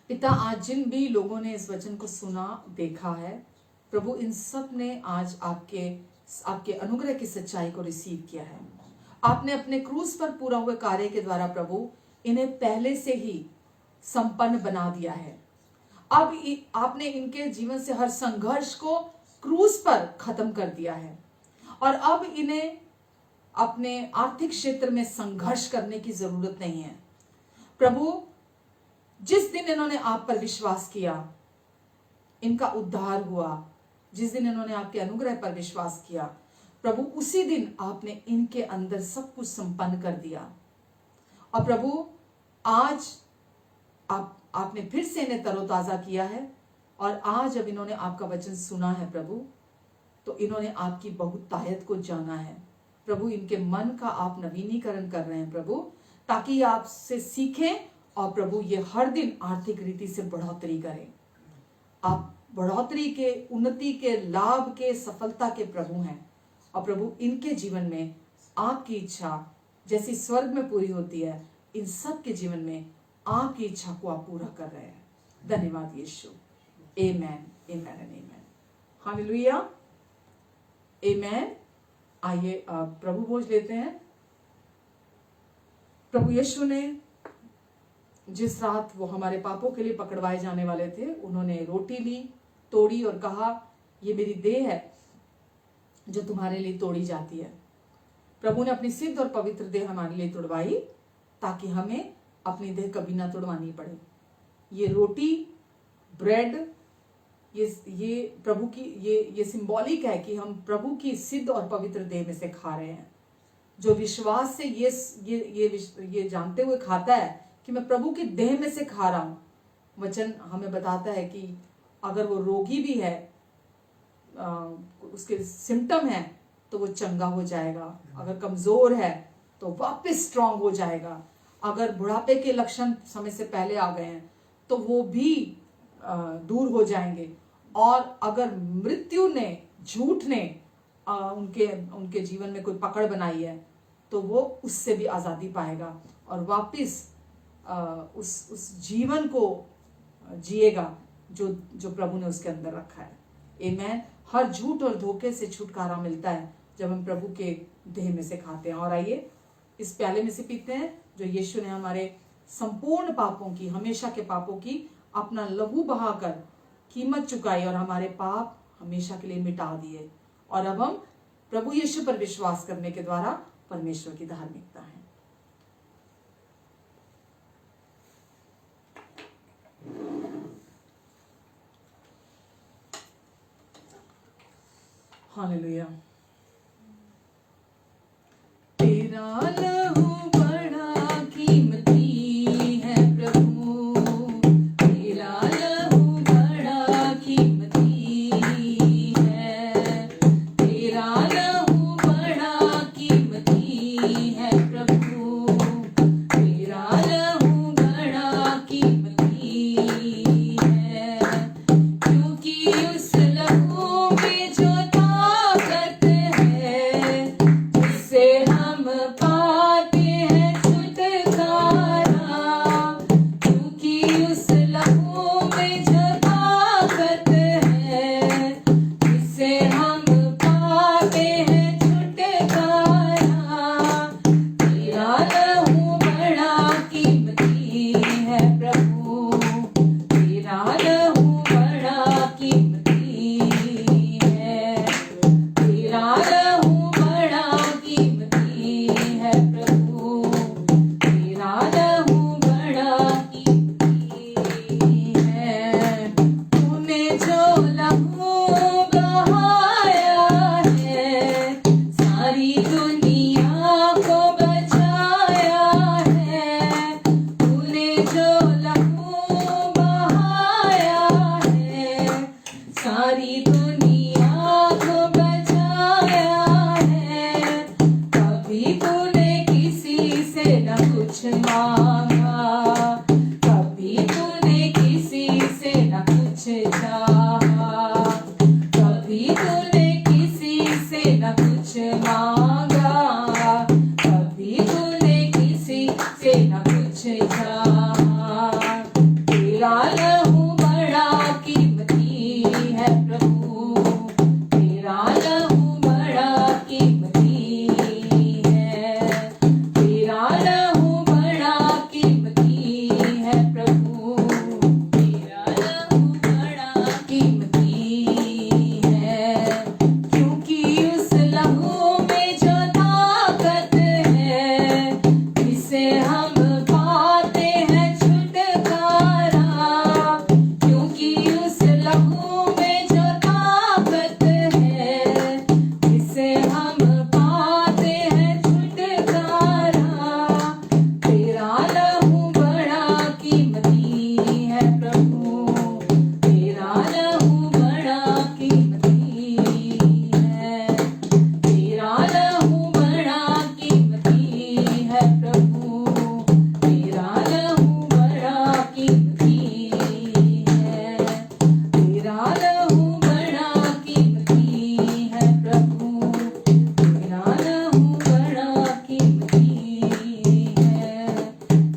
पिता, आज जिन भी लोगों ने इस वचन को सुना, देखा है, प्रभु इन सब ने आज आपके अनुग्रह की सच्चाई को रिसीव किया है। आपने अपने क्रूस पर पूरा हुए कार्य के द्वारा प्रभु इन्हें पहले से ही संपन्न बना दिया है। अब आपने इनके जीवन से हर संघर्ष को क्रूस पर खत्म कर दिया है, और अब इन्हें अपने आर्थिक क्षेत्र में संघर्ष करने की जरूरत नहीं है। प्रभु, जिस दिन इन्होंने आप पर विश्वास किया, इनका उद्धार हुआ। जिस दिन इन्होंने आपके अनुग्रह पर विश्वास किया, प्रभु, उसी दिन आपने इनके अंदर सब कुछ संपन्न कर दिया। और प्रभु, आज आपने फिर से इन्हें तरोताजा किया है, और आज जब इन्होंने आपका वचन सुना है प्रभु, तो इन्होंने आपकी बहुतायत को जाना है। प्रभु, इनके मन का आप नवीनीकरण कर रहे हैं प्रभु, ताकि ये आपसे सीखें, और प्रभु ये हर दिन आर्थिक रीति से बढ़ोतरी करें। आप बढ़ोतरी के, उन्नति के, लाभ के, सफलता के प्रभु हैं। और प्रभु, इनके जीवन में आपकी इच्छा जैसी स्वर्ग में पूरी होती है, इन सब के जीवन में आपकी इच्छा को आप पूरा कर रहे हैं। धन्यवाद यीशु। आमेन, आमेन एंड आमेन। हालेलुया। आमेन। आइए प्रभु भोज लेते हैं। प्रभु यीशु ने जिस रात वो हमारे पापों के लिए पकड़वाए जाने वाले थे, उन्होंने रोटी ली, तोड़ी और कहा, ये मेरी देह है जो तुम्हारे लिए तोड़ी जाती है। प्रभु ने अपनी सिद्ध और पवित्र देह हमारे लिए तोड़वाई ताकि हमें अपनी देह कभी ना तोड़वानी पड़े। ये रोटी, ब्रेड, ये प्रभु की ये सिंबॉलिक है कि हम प्रभु की सिद्ध और पवित्र देह में से खा रहे हैं। जो विश्वास से ये जानते हुए खाता है कि मैं प्रभु की देह में से खा रहा हूं, वचन हमें बताता है कि अगर वो रोगी भी है, उसके सिम्टम है, तो वो चंगा हो जाएगा। अगर कमजोर है तो वापस स्ट्रांग हो जाएगा। अगर बुढ़ापे के लक्षण समय से पहले आ गए हैं तो वो भी दूर हो जाएंगे। और अगर मृत्यु ने, झूठ ने उनके जीवन में कोई पकड़ बनाई है तो वो उससे भी आज़ादी पाएगा और वापस उस जीवन को जिएगा जो प्रभु ने उसके अंदर रखा है। आमीन। हर झूठ और धोखे से छुटकारा मिलता है जब हम प्रभु के देह में से खाते हैं। और आइए इस प्याले में से पीते हैं जो यीशु ने हमारे संपूर्ण पापों की, हमेशा के पापों की अपना लहू बहाकर कीमत चुकाई और हमारे पाप हमेशा के लिए मिटा दिए। और अब हम प्रभु यीशु पर विश्वास करने के द्वारा परमेश्वर की धार्मिकता है। हालेलुया। तेरा लहू बड़ा कीमती है प्रभु, तेरा लहू बड़ा कीमती है, तेरा लहू बड़ा कीमती है प्रभु, तेरा लहू बड़ा कीमती है। क्योंकि उस लहू में जो ताकत है उससे हम पाते हैं छुटकारा। क्योंकि उस लहू में जो ताकत है उससे हम पाते हैं छुटकारा। तेरा लहू बड़ा कीमती है प्रभु, तेरा लहू बड़ा कीमती है, तेरा लहू बड़ा कीमती है प्रभु, तेरा लहू बड़ा कीमती है। तूने जो लहू बहाया है सारी दुनिया को बचाया है। तूने जो लहू बहाया है सारी दुनिया को बचाया है। कभी तूने किसी से न कुछ मांगा, कभी तूने किसी से न कुछ चाहा, कभी तूने किसी से न कुछ मांगा, कभी तूने किसी से न कुछ चाहा। तेरा लहू बड़ा कीमती है प्रभु, तेरा लहू बड़ा कीमती है, तेरा लहू बड़ा कीमती है प्रभु, तेरा लहू बड़ा कीमती है। क्योंकि उस लहू में जो ताकत है जिसे हम पाते हैं छुटकारा। क्योंकि उस लहू में जो ताकत है जिसे हम पाते हैं छुटकारा। तेरा लहू बड़ा कीमती है प्रभु, तेरा लहू बड़ा कीमती है, तेरा लहू बड़ा कीमती है प्रभु, तेरा लहू बड़ा कीमती है, तेरा लहू बड़ा कीमती है प्रभु, तेरा लहू बड़ा कीमती है,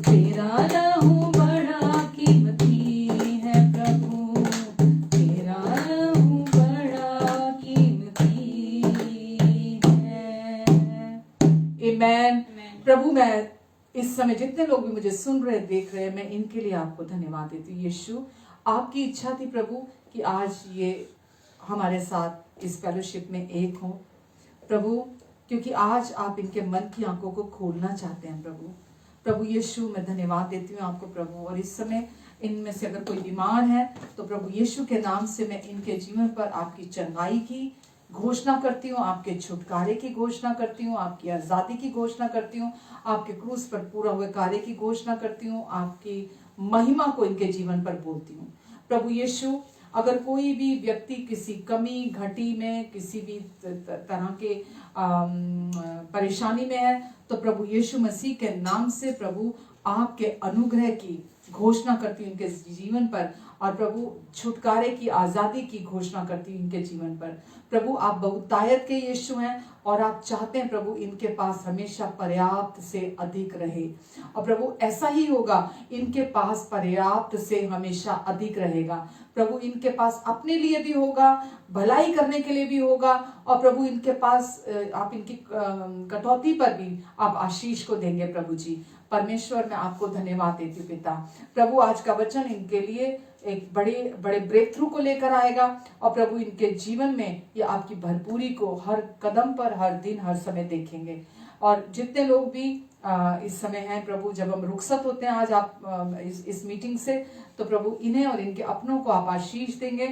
तेरा लहू बड़ा कीमती है प्रभु, तेरा लहू बड़ा कीमती है। आमीन। प्रभु, मैं इस समय जितने लोग भी मुझे सुन रहे, देख रहे हैं, मैं इनके लिए आपको धन्यवाद देती हूँ। यीशु, आपकी इच्छा थी प्रभु कि आज ये हमारे साथ इस फेलोशिप में एक हो प्रभु, क्योंकि आज आप इनके मन की आंखों को खोलना चाहते हैं प्रभु। प्रभु यीशु, मैं धन्यवाद देती हूँ आपको प्रभु। और इस समय इनमें से अगर कोई बीमार है तो प्रभु यीशु के नाम से मैं इनके जीवन पर आपकी चंगाई की घोषणा करती हूँ, आपके छुटकारे की घोषणा करती हूँ, आपकी आज़ादी की घोषणा करती हूँ, आपके क्रूस पर पूरा हुए कार्य की घोषणा करती हूँ, आपकी महिमा को इनके जीवन पर बोलती हूँ। प्रभु यीशु, अगर कोई भी व्यक्ति किसी कमी घटी में, किसी भी तरह के परेशानी में है, तो प्रभु यीशु मसीह के नाम से प्रभु आपके अनुग्रह की घोषणा करती हूँ इनके जीवन पर, और प्रभु छुटकारे की, आजादी की घोषणा करती हूँ इनके जीवन पर। प्रभु आप बहुतायत के यीशु हैं, और आप चाहते हैं प्रभु इनके पास हमेशा पर्याप्त से अधिक रहे, और प्रभु ऐसा ही होगा, इनके पास पर्याप्त से हमेशा अधिक रहेगा। प्रभु इनके पास अपने लिए भी होगा, भलाई करने के लिए भी होगा, और प्रभु इनके पास आप इनकी कटौती पर भी आप आशीष को देंगे। प्रभु जी परमेश्वर, मैं आपको धन्यवाद देती हूँ पिता। प्रभु आज का वचन इनके लिए एक बड़े बड़े ब्रेक थ्रू को लेकर आएगा, और प्रभु इनके जीवन में ये आपकी भरपूरी को हर कदम पर, हर दिन, हर समय देखेंगे। और जितने लोग भी इस समय हैं प्रभु, जब हम रुखसत होते हैं आज आप इस मीटिंग से, तो प्रभु इन्हें और इनके अपनों को आप आशीष देंगे,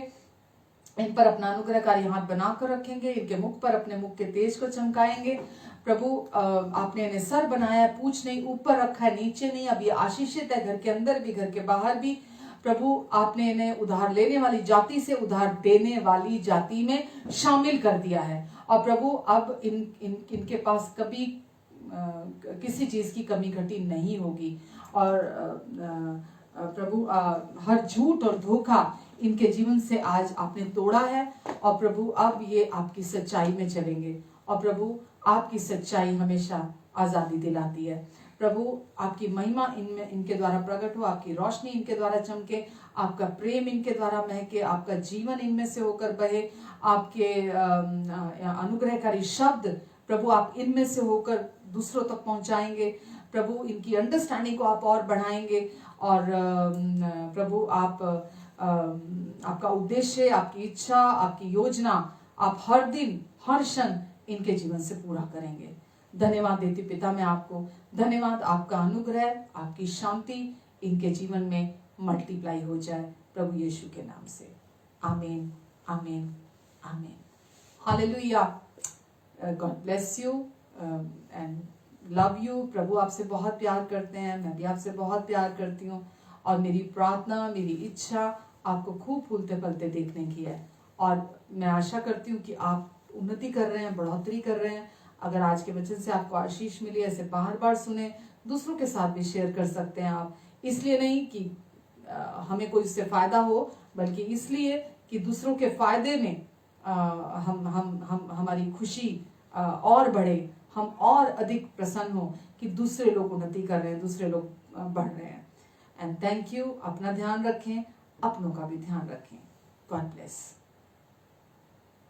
इन पर अपना अनुग्रहकारी हाथ बनाकर रखेंगे, इनके मुख पर अपने मुख के तेज को चमकाएंगे। प्रभु आपने इन्हें सर बनाया, पूछ नहीं, ऊपर रखा है, नीचे नहीं। अब ये आशीषित है, घर के अंदर भी, घर के बाहर भी। प्रभु आपने इन्हें उधार लेने वाली जाति से उधार देने वाली जाति में शामिल कर दिया है, और प्रभु अब इनके पास कभी किसी चीज की कमी घटी नहीं होगी। और प्रभु हर झूठ और धोखा इनके जीवन से आज आपने तोड़ा है, और प्रभु अब ये आपकी सच्चाई में चलेंगे, और प्रभु आपकी सच्चाई हमेशा आजादी दिलाती है। प्रभु आपकी महिमा इनमें, इनके द्वारा प्रकट हो, आपकी रोशनी इनके द्वारा चमके, आपका प्रेम इनके द्वारा महके, आपका जीवन इनमें से होकर बहे, आपके अनुग्रहकारी शब्द प्रभु आप इनमें से होकर दूसरों तक पहुंचाएंगे। प्रभु इनकी अंडरस्टैंडिंग को आप और बढ़ाएंगे, और प्रभु आप आपका उद्देश्य, आपकी इच्छा, आपकी योजना आप हर दिन, हर क्षण इनके जीवन से पूरा करेंगे। धन्यवाद देती पिता मैं आपको, धन्यवाद। आपका अनुग्रह, आपकी शांति इनके जीवन में मल्टीप्लाई हो जाए प्रभु यीशु के नाम से। आमीन, आमीन, आमीन। हालेलुया। God bless you and love you. प्रभु आपसे बहुत प्यार करते हैं, मैं भी आपसे बहुत प्यार करती हूँ, और मेरी प्रार्थना, मेरी इच्छा आपको खूब फूलते फलते देखने की है, और मैं आशा करती हूँ कि आप उन्नति कर रहे हैं, बढ़ोतरी कर रहे हैं। अगर आज के वचन से आपको आशीष मिली, ऐसे बार बार सुने, दूसरों के साथ भी शेयर कर सकते हैं आप। इसलिए नहीं कि हमें कोई इससे फायदा हो, बल्कि इसलिए कि दूसरों के फायदे में हम हमारी खुशी और बढ़े, हम और अधिक प्रसन्न हो कि दूसरे लोग उन्नति कर रहे हैं, दूसरे लोग बढ़ रहे हैं। And thank you. अपना ध्यान रखें, अपनों का भी ध्यान रखें। God bless.